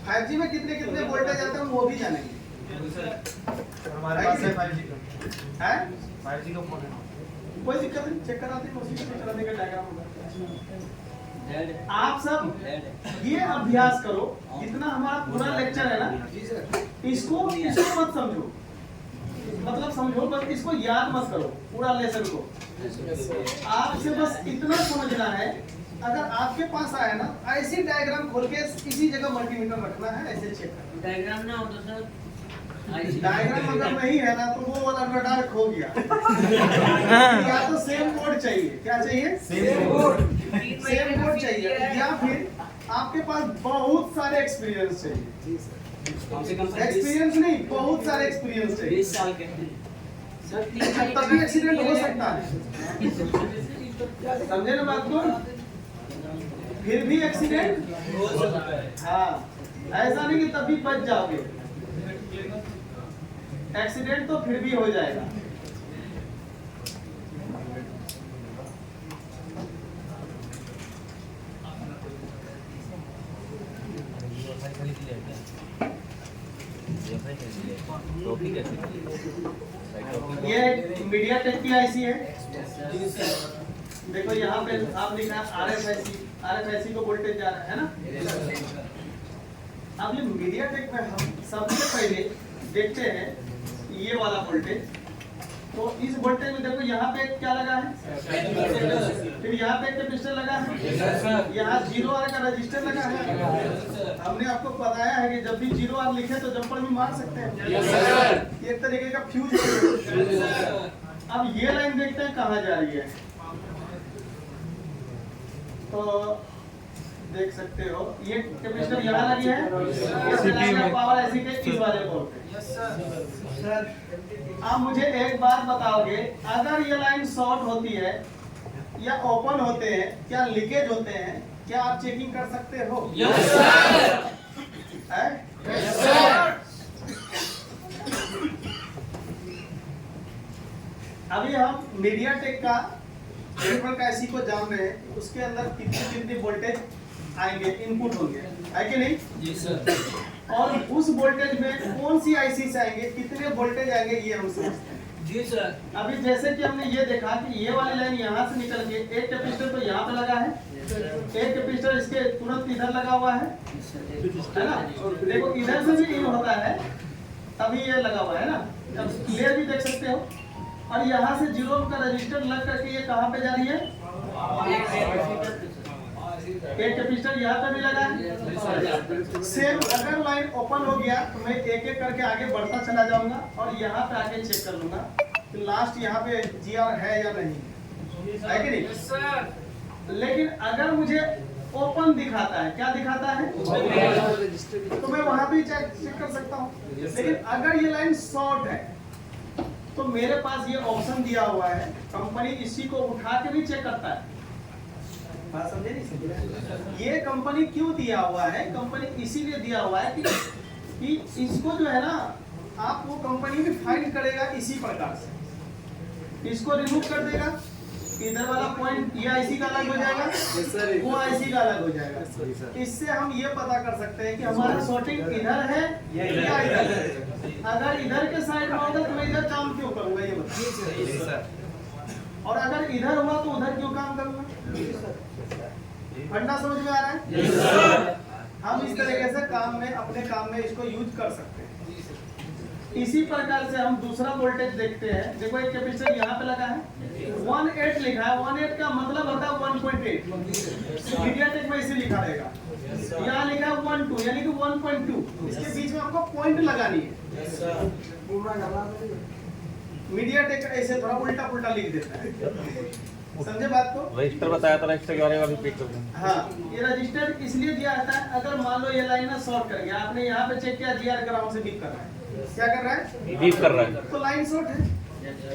A: 5G में कितने कितने वोल्टेज आते हैं वो भी जानेंगे।
G: हमारे पास है 5G का,
A: है
G: 5G का फोन है।
A: कोई दिक्कत नहीं, चेक कराते हैं, उसी को चेक कराने का डायग्राम होगा। आप सब ये अभ्यास करो, जितना हमारा पूरा लेक्चर है ना, इसको मत समझो, मतलब समझो बस, इसको याद मत करो पूरा लेसन को। आपसे बस इतना समझना है, अगर आपके पास आया ना, ऐसी डायग्राम खोल के इसी जगह मल्टीमीटर रखना है, ऐसे चेक करना।
E: डायग्राम ना हो तो सर
A: डायग्राम अगर नहीं है ना तो वो वाला रडार खो गया। या तो सेम कोड चाहिए, क्या चाहिए? सेम कोड चाहिए, या फिर आपके पास बहुत सारे एक्सपीरियंस चाहिए। एक्सपीरियंस नहीं, बहुत सारे एक्सपीरियंस चाहिए।
E: 20 साल के
A: तभी एक्सीडेंट हो सकता है, समझे ना बात को? फिर भी एक्सीडेंट हो सकता है। हाँ, ऐसा नहीं कि तभी बच जाओगे, एक्सीडेंट तो फिर भी हो जाएगा। ये मीडिया टेक की आईसी है। देखो यहाँ पे आप लिखा RFIC को वोल्टेज जा रहा है ना। अब ये मीडिया टेक में हम सबसे पहले देखते हैं ये वाला वोल्टेज। तो इस वोल्टेज में देखो यहाँ पे क्या लगा है, फिर यहाँ पे एक कैपेसिटर लगा है, यहाँ 0R का रजिस्टर लगा है। हमने आपको बताया है कि जब भी 0R लिखे तो जंपर भी मार सकते हैं, एक तरीके का फ्यूज। अब ये लाइन देखते हैं कहाँ जा रही है, तो देख सकते हो ये कैपेसिटर यहाँ लगी है, पावर ऐसी के इस वाले बोर्ड पे। आप मुझे एक बात बताओगे, अगर ये लाइन शॉर्ट होती है या ओपन होते हैं, क्या लीकेज होते हैं, क्या आप चेकिंग कर सकते हो? Yes sir. अभी हम मीडिया टेक का ऐसी को जान रहे हैं, उसके अंदर कितनी वोल्टेज आएंगे, इनपुट होंगे, है कि नहीं? जी सर। और उस वोल्टेज में कौन सी आईसी से आएंगे, कितने वोल्टेज आएंगे, ये हम समझते हैं। जी सर। अभी जैसे कि हमने ये देखा कि ये वाली लाइन यहाँ से निकल के एक कैपेसिटर तो यहाँ पे लगा है, एक कैपेसिटर इसके तुरंत इधर लगा हुआ है ना। देखो इधर से भी इन होता है, तभी ये लगा हुआ है ना, अब क्लियर भी देख सकते हो। और यहाँ से 0 का रजिस्टर लग करके ये कहाँ पे जा रही है, एक कैपेसिटर यहाँ पे भी लगा है। सेम अगर लाइन ओपन हो गया तो मैं एक एक करके आगे बढ़ता चला जाऊंगा और यहाँ पे आके चेक कर लूंगा कि लास्ट यहाँ पे GR है या नहीं, है कि नहीं? लेकिन अगर मुझे ओपन दिखाता है, क्या दिखाता है, तो मैं वहां भी चेक कर सकता हूँ। लेकिन अगर ये लाइन शॉर्ट है तो मेरे पास ये ऑप्शन दिया हुआ है, कंपनी इसी को उठा के भी चेक करता है। बात समझे नहीं? ये कंपनी क्यों दिया हुआ है, कंपनी इसीलिए दिया हुआ है कि इसको जो है ना, आप वो कंपनी भी फाइंड करेगा इसी प्रकार से, इसको रिमूव कर देगा, इधर वाला पॉइंट ये आईसी का अलग हो जाएगा, वो आईसी का अलग हो जाएगा। इससे हम ये पता कर सकते हैं कि हमारा शॉर्टिंग इधर है या इधर है। अगर इधर के साइड में होगा तो मैं इधर काम क्यों करूंगा, ये बताइए। और अगर इधर हुआ तो उधर क्यों काम करूंगा? फंडा समझ में आ रहा है? हम इस तरीके से काम में, अपने काम में इसको यूज कर सकते हैं। इसी प्रकार से हम दूसरा वोल्टेज देखते हैं। देखो एक कैपेसिटर यहाँ पे लगा है, 1.8 लिखा है, 1.8 का मतलब होता है 1.8। मीडिया टेक में इसे लिखा रहेगा, यहाँ लिखा है 1.2 यानी कि 1.2। इसके बीच में आपको पॉइंट लगानी है। मीडिया टेक ऐसे थोड़ा उल्टा पुल्टा लिख देता है, समझे बात को?
C: रजिस्टर बताया था, रजिस्टर के बारे में रिपीट कर दें।
A: हाँ, ये रजिस्टर इसलिए दिया जाता है, अगर मान लो ये लाइन ना शॉर्ट कर गया, आपने यहाँ पे चेक किया GR ग्राउंड से बीप कर रहा है, क्या कर रहा है,
C: बीप कर रहा है,
A: तो लाइन शॉर्ट है।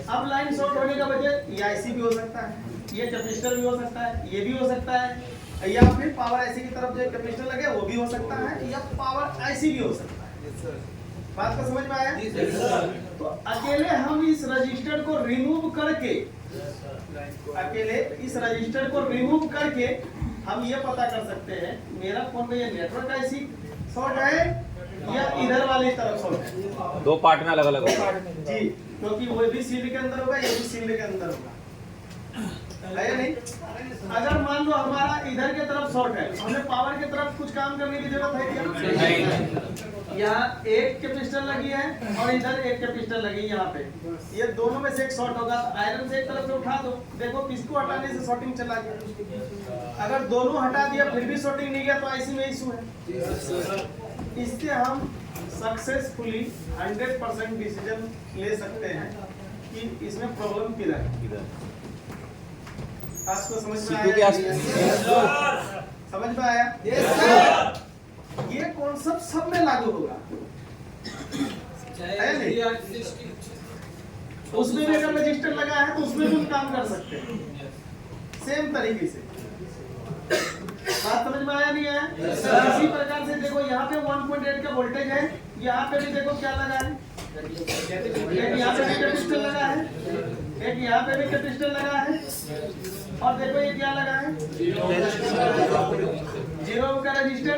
A: अब लाइन शॉर्ट होने का वजह ये आईसी भी हो सकता है, ये कैपेसिटर भी हो सकता है, ये भी हो सकता है, या फिर पावर आईसी की तरफ जो कैपेसिटर लगे वो भी हो सकता है, या पावर आईसी भी हो सकता है। बात को समझ में आया? तो अकेले हम इस रजिस्टर को रिमूव करके, हम ये पता कर सकते हैं मेरा फोन में ये नेटवर्क आईसी शॉर्ट है या इधर वाली तरफ शॉर्ट है।
C: दो पार्ट में अलग अलग होगा
A: जी, क्योंकि वो भी सील्ड के अंदर होगा, ये भी सील्ड के अंदर होगा। है या नहीं? अगर मान लो हमारा इधर के तरफ शॉर्ट है, हमें पावर की तरफ कुछ काम करने की जरूरत है क्या? नहीं। यहाँ एक कैपेसिटर लगी है और इधर एक कैपेसिटर लगी है यहाँ पे, ये दोनों में से एक शॉर्ट होगा, आयरन से एक तरफ से उठा दो, देखो किसको हटाने से शॉर्टिंग चला गया। अगर दोनों हटा दिया फिर भी शॉर्टिंग नहीं गया तो ऐसी में इशू है। इससे हम सक्सेसफुली 100% डिसीजन ले सकते हैं कि इसमें प्रॉब्लम किधर है। आपको समझ में आया? समझ में आया? ये कॉन्सेप्ट सब में लागू होगा, है नहीं? उसमें भी अगर रजिस्टर लगा है तो उसमें भी हम काम कर सकते हैं सेम तरीके से। बात समझ में आया नहीं आया? इसी प्रकार से देखो यहाँ पे 1.8 का वोल्टेज है, यहाँ पे भी देखो क्या लगा है, एक यहाँ पे भी कैपेसिटर लगा है, एक यहाँ पे भी कैपेसिटर लगा है, और देखो ये क्या लगा है, 0 ओम का रजिस्टर।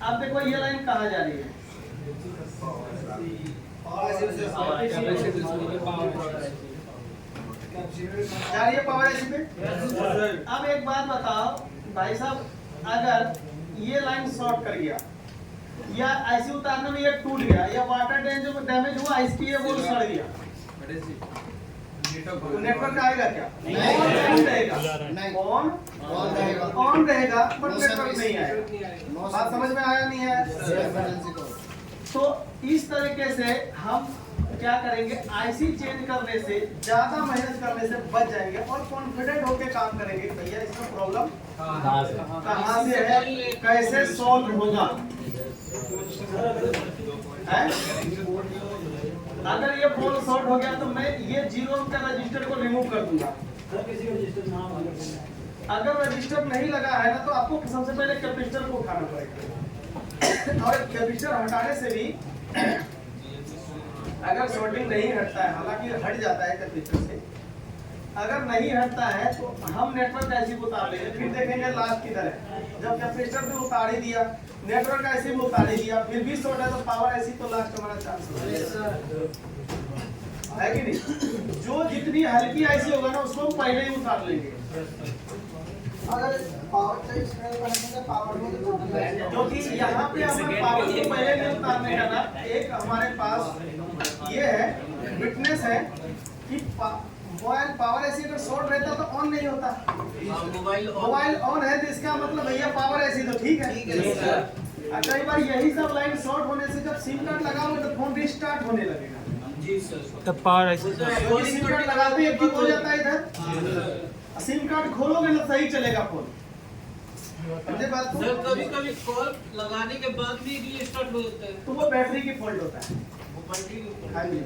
A: अब देखो ये लाइन कहाँ जा रही है, जा रही है पावर ऐसी पे। अब एक बात बताओ भाई साहब, अगर ये लाइन शॉर्ट कर गया या ऐसी उतारने में ये टूट गया या वाटर डैमेज हुआ, इसकी वो सड़ गया, नेटवर्क आएगा क्या? ऑन रहेगा, ऑन रहेगा बट नेटवर्क नहीं आएगा। बात समझ में आया नहीं आया? तो इस तरीके से हम क्या करेंगे, आईसी चेंज करने से, ज्यादा मेहनत करने से बच जाएंगे और कॉन्फिडेंट होके काम करेंगे भैया इसमें प्रॉब्लम कहाँ से है, कैसे सॉल्व होगा। अगर ये पोल शॉर्ट हो गया तो मैं ये 0 ओम का रजिस्टर को रिमूव कर दूंगा। अगर रजिस्टर नहीं लगा है ना तो आपको सबसे पहले कैपेसिटर को उठाना पड़ेगा, और कैपेसिटर हटाने से भी अगर शॉर्टिंग नहीं हटता है, हालांकि हट जाता है कैपेसिटर से, अगर नहीं हटता है तो हम नेटवर्क ऐसे उतार लेंगे, फिर देखेंगे लास्ट किधर है। जब कैपेसिटर भी उतार ही दिया, नेटवर्क ऐसे भी उतार ही दिया, फिर भी शॉर्ट है तो पावर ऐसी, तो लास्ट हमारा चांस है कि नहीं? जो जितनी हल्की ऐसी होगा ना उसको पहले ही उतार लेंगे। अगर क्योंकि यहाँ पे हमें पावर को पहले नहीं उतारने का ना, एक हमारे पास ये है विटनेस है कि मोबाइल पावर ऐसी अगर शॉर्ट रहता तो ऑन नहीं होता, मोबाइल ऑन है तो इसका मतलब भैया पावर ऐसी तो ठीक है। कई बार यही सब लाइन शॉर्ट होने से जब सिम कार्ड लगाओगे तो फोन रिस्टार्ट होने लगेगा,
B: तब पावर ऐसे
A: सिम कार्ड लगाते ही बंद हो जाता है इधर, सिम कार्ड खोलोगे ना सही चलेगा फोन। समझे बात को?
E: कभी कभी कॉल लगाने के बाद भी रीस्टार्ट हो जाता है,
A: तो वो बैटरी की फॉल्ट होता है। हाँ जी,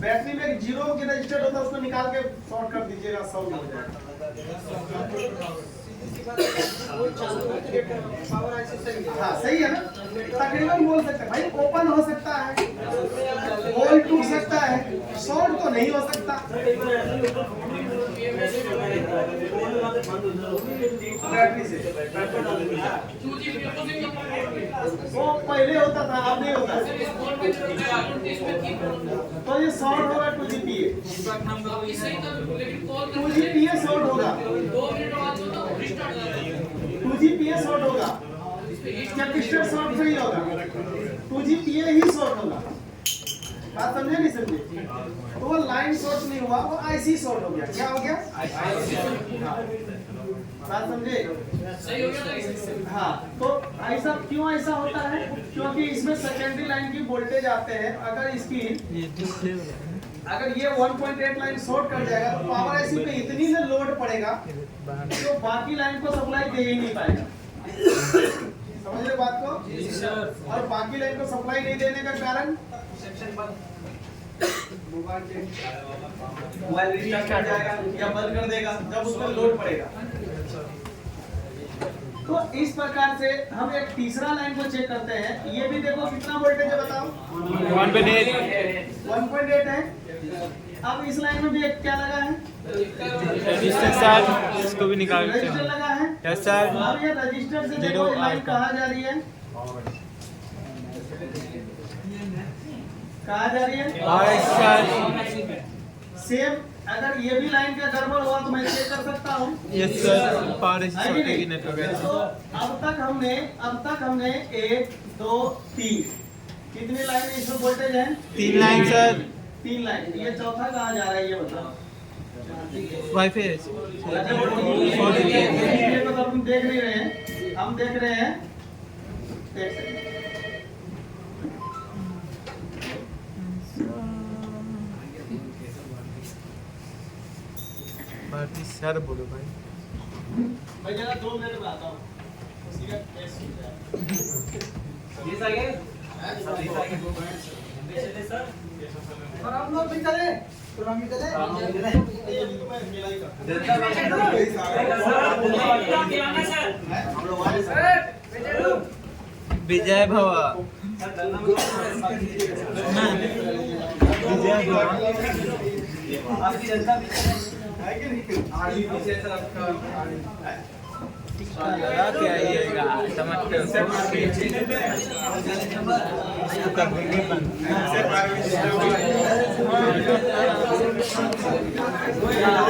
A: बैटरी में 0 ओम की रजिस्टर होता है, उसको निकाल के शॉर्ट कर दीजिएगा, 100 हो जाएगा। हाँ सही है ना, तकरीबन बोल सकते हैं भाई, ओपन हो सकता है, होल टूट सकता है, शॉर्ट तो नहीं हो सकता। बैटरी से वो पहले होता था, अब नहीं होता है। तो ये शॉर्ट होगा 2GPA, 2GPA शॉर्ट होगा, 2GPA शॉर्ट होगा, कैपेसिटर शॉर्ट नहीं होगा, 2GPA ही शॉर्ट होगा। बात समझे नहीं समझे? तो वो लाइन शॉर्ट नहीं हुआ, वो आईसी शॉर्ट हो गया। क्या हो गया? बात समझे?
E: सही हो गया।
A: हाँ, तो ऐसा क्यों ऐसा होता है? क्योंकि इसमें सेकेंडरी लाइन की वोल्टेज आते हैं, अगर इसकी अगर ये 1.8 लाइन शॉर्ट कर जाएगा तो पावर ऐसी पे इतनी से लोड पड़ेगा तो बाकी लाइन को सप्लाई दे ही नहीं पाएगा। समझ रहे बात को? और बाकी लाइन को सप्लाई नहीं देने का कारण मोबाइल रिस्टार्ट कर जाएगा या बंद कर देगा जब उसमें लोड पड़ेगा। तो इस प्रकार से हम एक तीसरा लाइन को चेक करते हैं। ये भी देखो कितना वोल्टेज है, बताओ 1.8 है। अब इस लाइन में भी एक क्या लगा है,
B: रजिस्टर सर, इसको भी निकाल
A: रजिस्टर लगा है।
B: Yes sir.
A: अब ये रजिस्टर से देखो लाइन कहाँ जा रही है, कहाँ जा रही है?
B: सर
A: सेम अगर ये भी लाइन का गड़बड़ हुआ तो मैं चेक कर सकता हूँ।
B: यस सर पावर
A: है कि
B: शॉर्टेज
A: नहीं?
B: की नेटवर्क
A: तो अब तक हमने 1 2 3 कितनी लाइन इसमें वोल्टेज है?
B: 3 लाइन सर
A: 3 लाइन। ये चौथा कहाँ जा रहा है ये बताओ।
B: वाईफाई
A: ये तो तुम देख नहीं रहे हैं, हम देख रहे हैं। एक सेकंड।
B: भारती सर बोलो भाई।
A: मैं जरा 2 मिनट में आता हूँ। सीधा टेस्ट हो जाए।
D: और आप लोग भी चले तो हम भी चले
A: ये तो मैं अकेला ही करता हूँ।
B: विजय भवा विजय भवा
A: है कि नहीं?
B: लगा के आइएगा टमाटर इसको कर देंगे बंद।